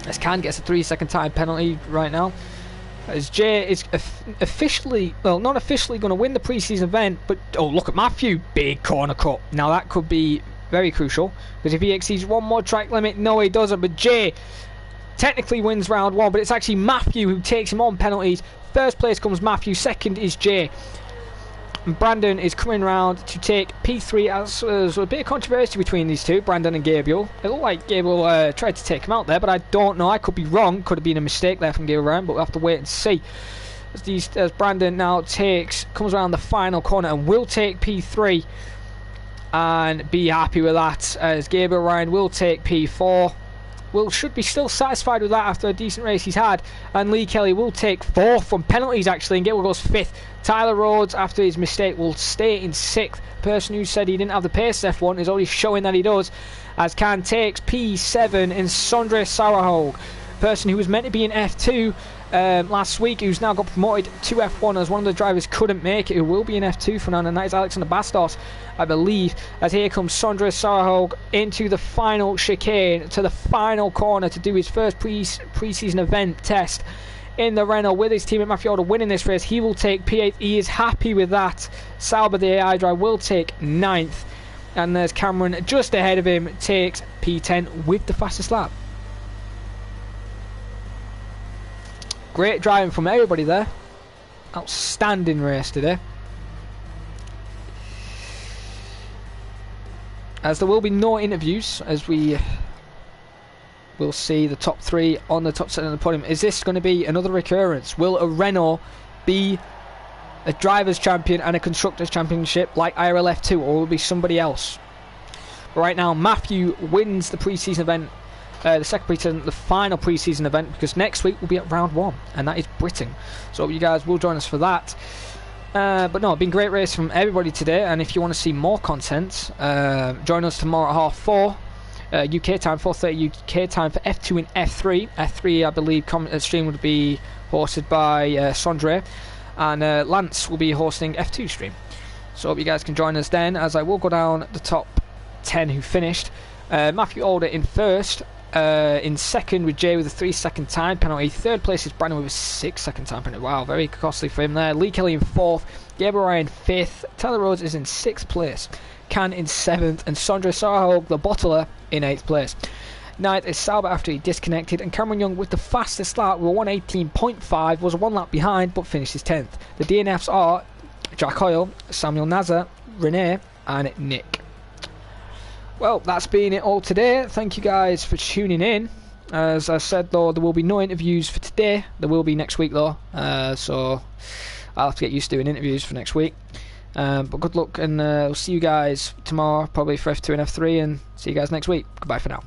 As Khan gets a 3-second time penalty right now. As Jay is officially, well, not officially going to win the pre-season event, but oh, look at Matthew, big corner cut. Now that could be very crucial, because if he exceeds one more track limit, no he doesn't, but Jay technically wins round 1, but it's actually Matthew who takes him on penalties. First place comes Matthew, second is Jay. And Brandon is coming round to take P3, as there's a bit of controversy between these two, Brandon and Gabriel. It looked like Gabriel tried to take him out there, but I don't know. I could be wrong. Could have been a mistake there from Gabriel Ryan, but we'll have to wait and see. As Brandon now comes around the final corner and will take P3 and be happy with that, as Gabriel Ryan will take P4. Should be still satisfied with that after a decent race he's had, and Lee Kelly will take 4th from penalties actually, and Gabriel goes 5th. Tyler Rhodes, after his mistake, will stay in 6th. The person who said he didn't have the pace F1 is already showing that he does, as Khan takes P7 in Sondre Sorhaug, person who was meant to be in F2 last week, who's now got promoted to F1 as one of the drivers couldn't make it, who will be in F2 for now, and that is Alexander Bastos, I believe. As here comes Sondre Sorhaug into the final chicane, to the final corner to do his first pre-season event test in the Renault with his teammate Matthew Alder winning this race. He will take P8. He is happy with that. Sauber, the AI driver, will take 9th, and there's Cameron just ahead of him, takes P10 with the fastest lap. Great driving from everybody there. Outstanding race today. As there will be no interviews, as we will see the top 3 on the top set of the podium. Is this going to be another recurrence? Will a Renault be a driver's champion and a constructor's championship like IRL F2, or will it be somebody else? But right now, Matthew wins the pre-season event. The second pre-season, the final pre-season event, because next week we'll be at round 1, and that is Britain. So you guys will join us for that. But no, it's been a great race from everybody today, and if you want to see more content, join us tomorrow at 4:30 UK time, 4:30 UK time for F2 and F3. F3, I believe, stream would be hosted by Sondre, and Lance will be hosting F2 stream. So hope you guys can join us then, as I will go down the top 10 who finished. Matthew Alder in first. In second with Jay with a 3-second time penalty. Third place is Brandon with a 6-second time penalty. Wow, very costly for him there. Lee Kelly in 4th. Gabriel Ryan 5th. Tyler Rhodes is in 6th place. Can in 7th. And Sondre Sorhaug, the bottler, in 8th place. 9th is Sauber after he disconnected. And Cameron Young with the fastest lap with 1:18.5. Was 1 lap behind but finishes 10th. The DNFs are Jack Hoyle, Samuel Nazar, Renee and Nick. Well, that's been it all today. Thank you guys for tuning in. As I said, though, there will be no interviews for today. There will be next week, though. So I'll have to get used to doing interviews for next week. But good luck, and we'll see you guys tomorrow, probably for F2 and F3, and see you guys next week. Goodbye for now.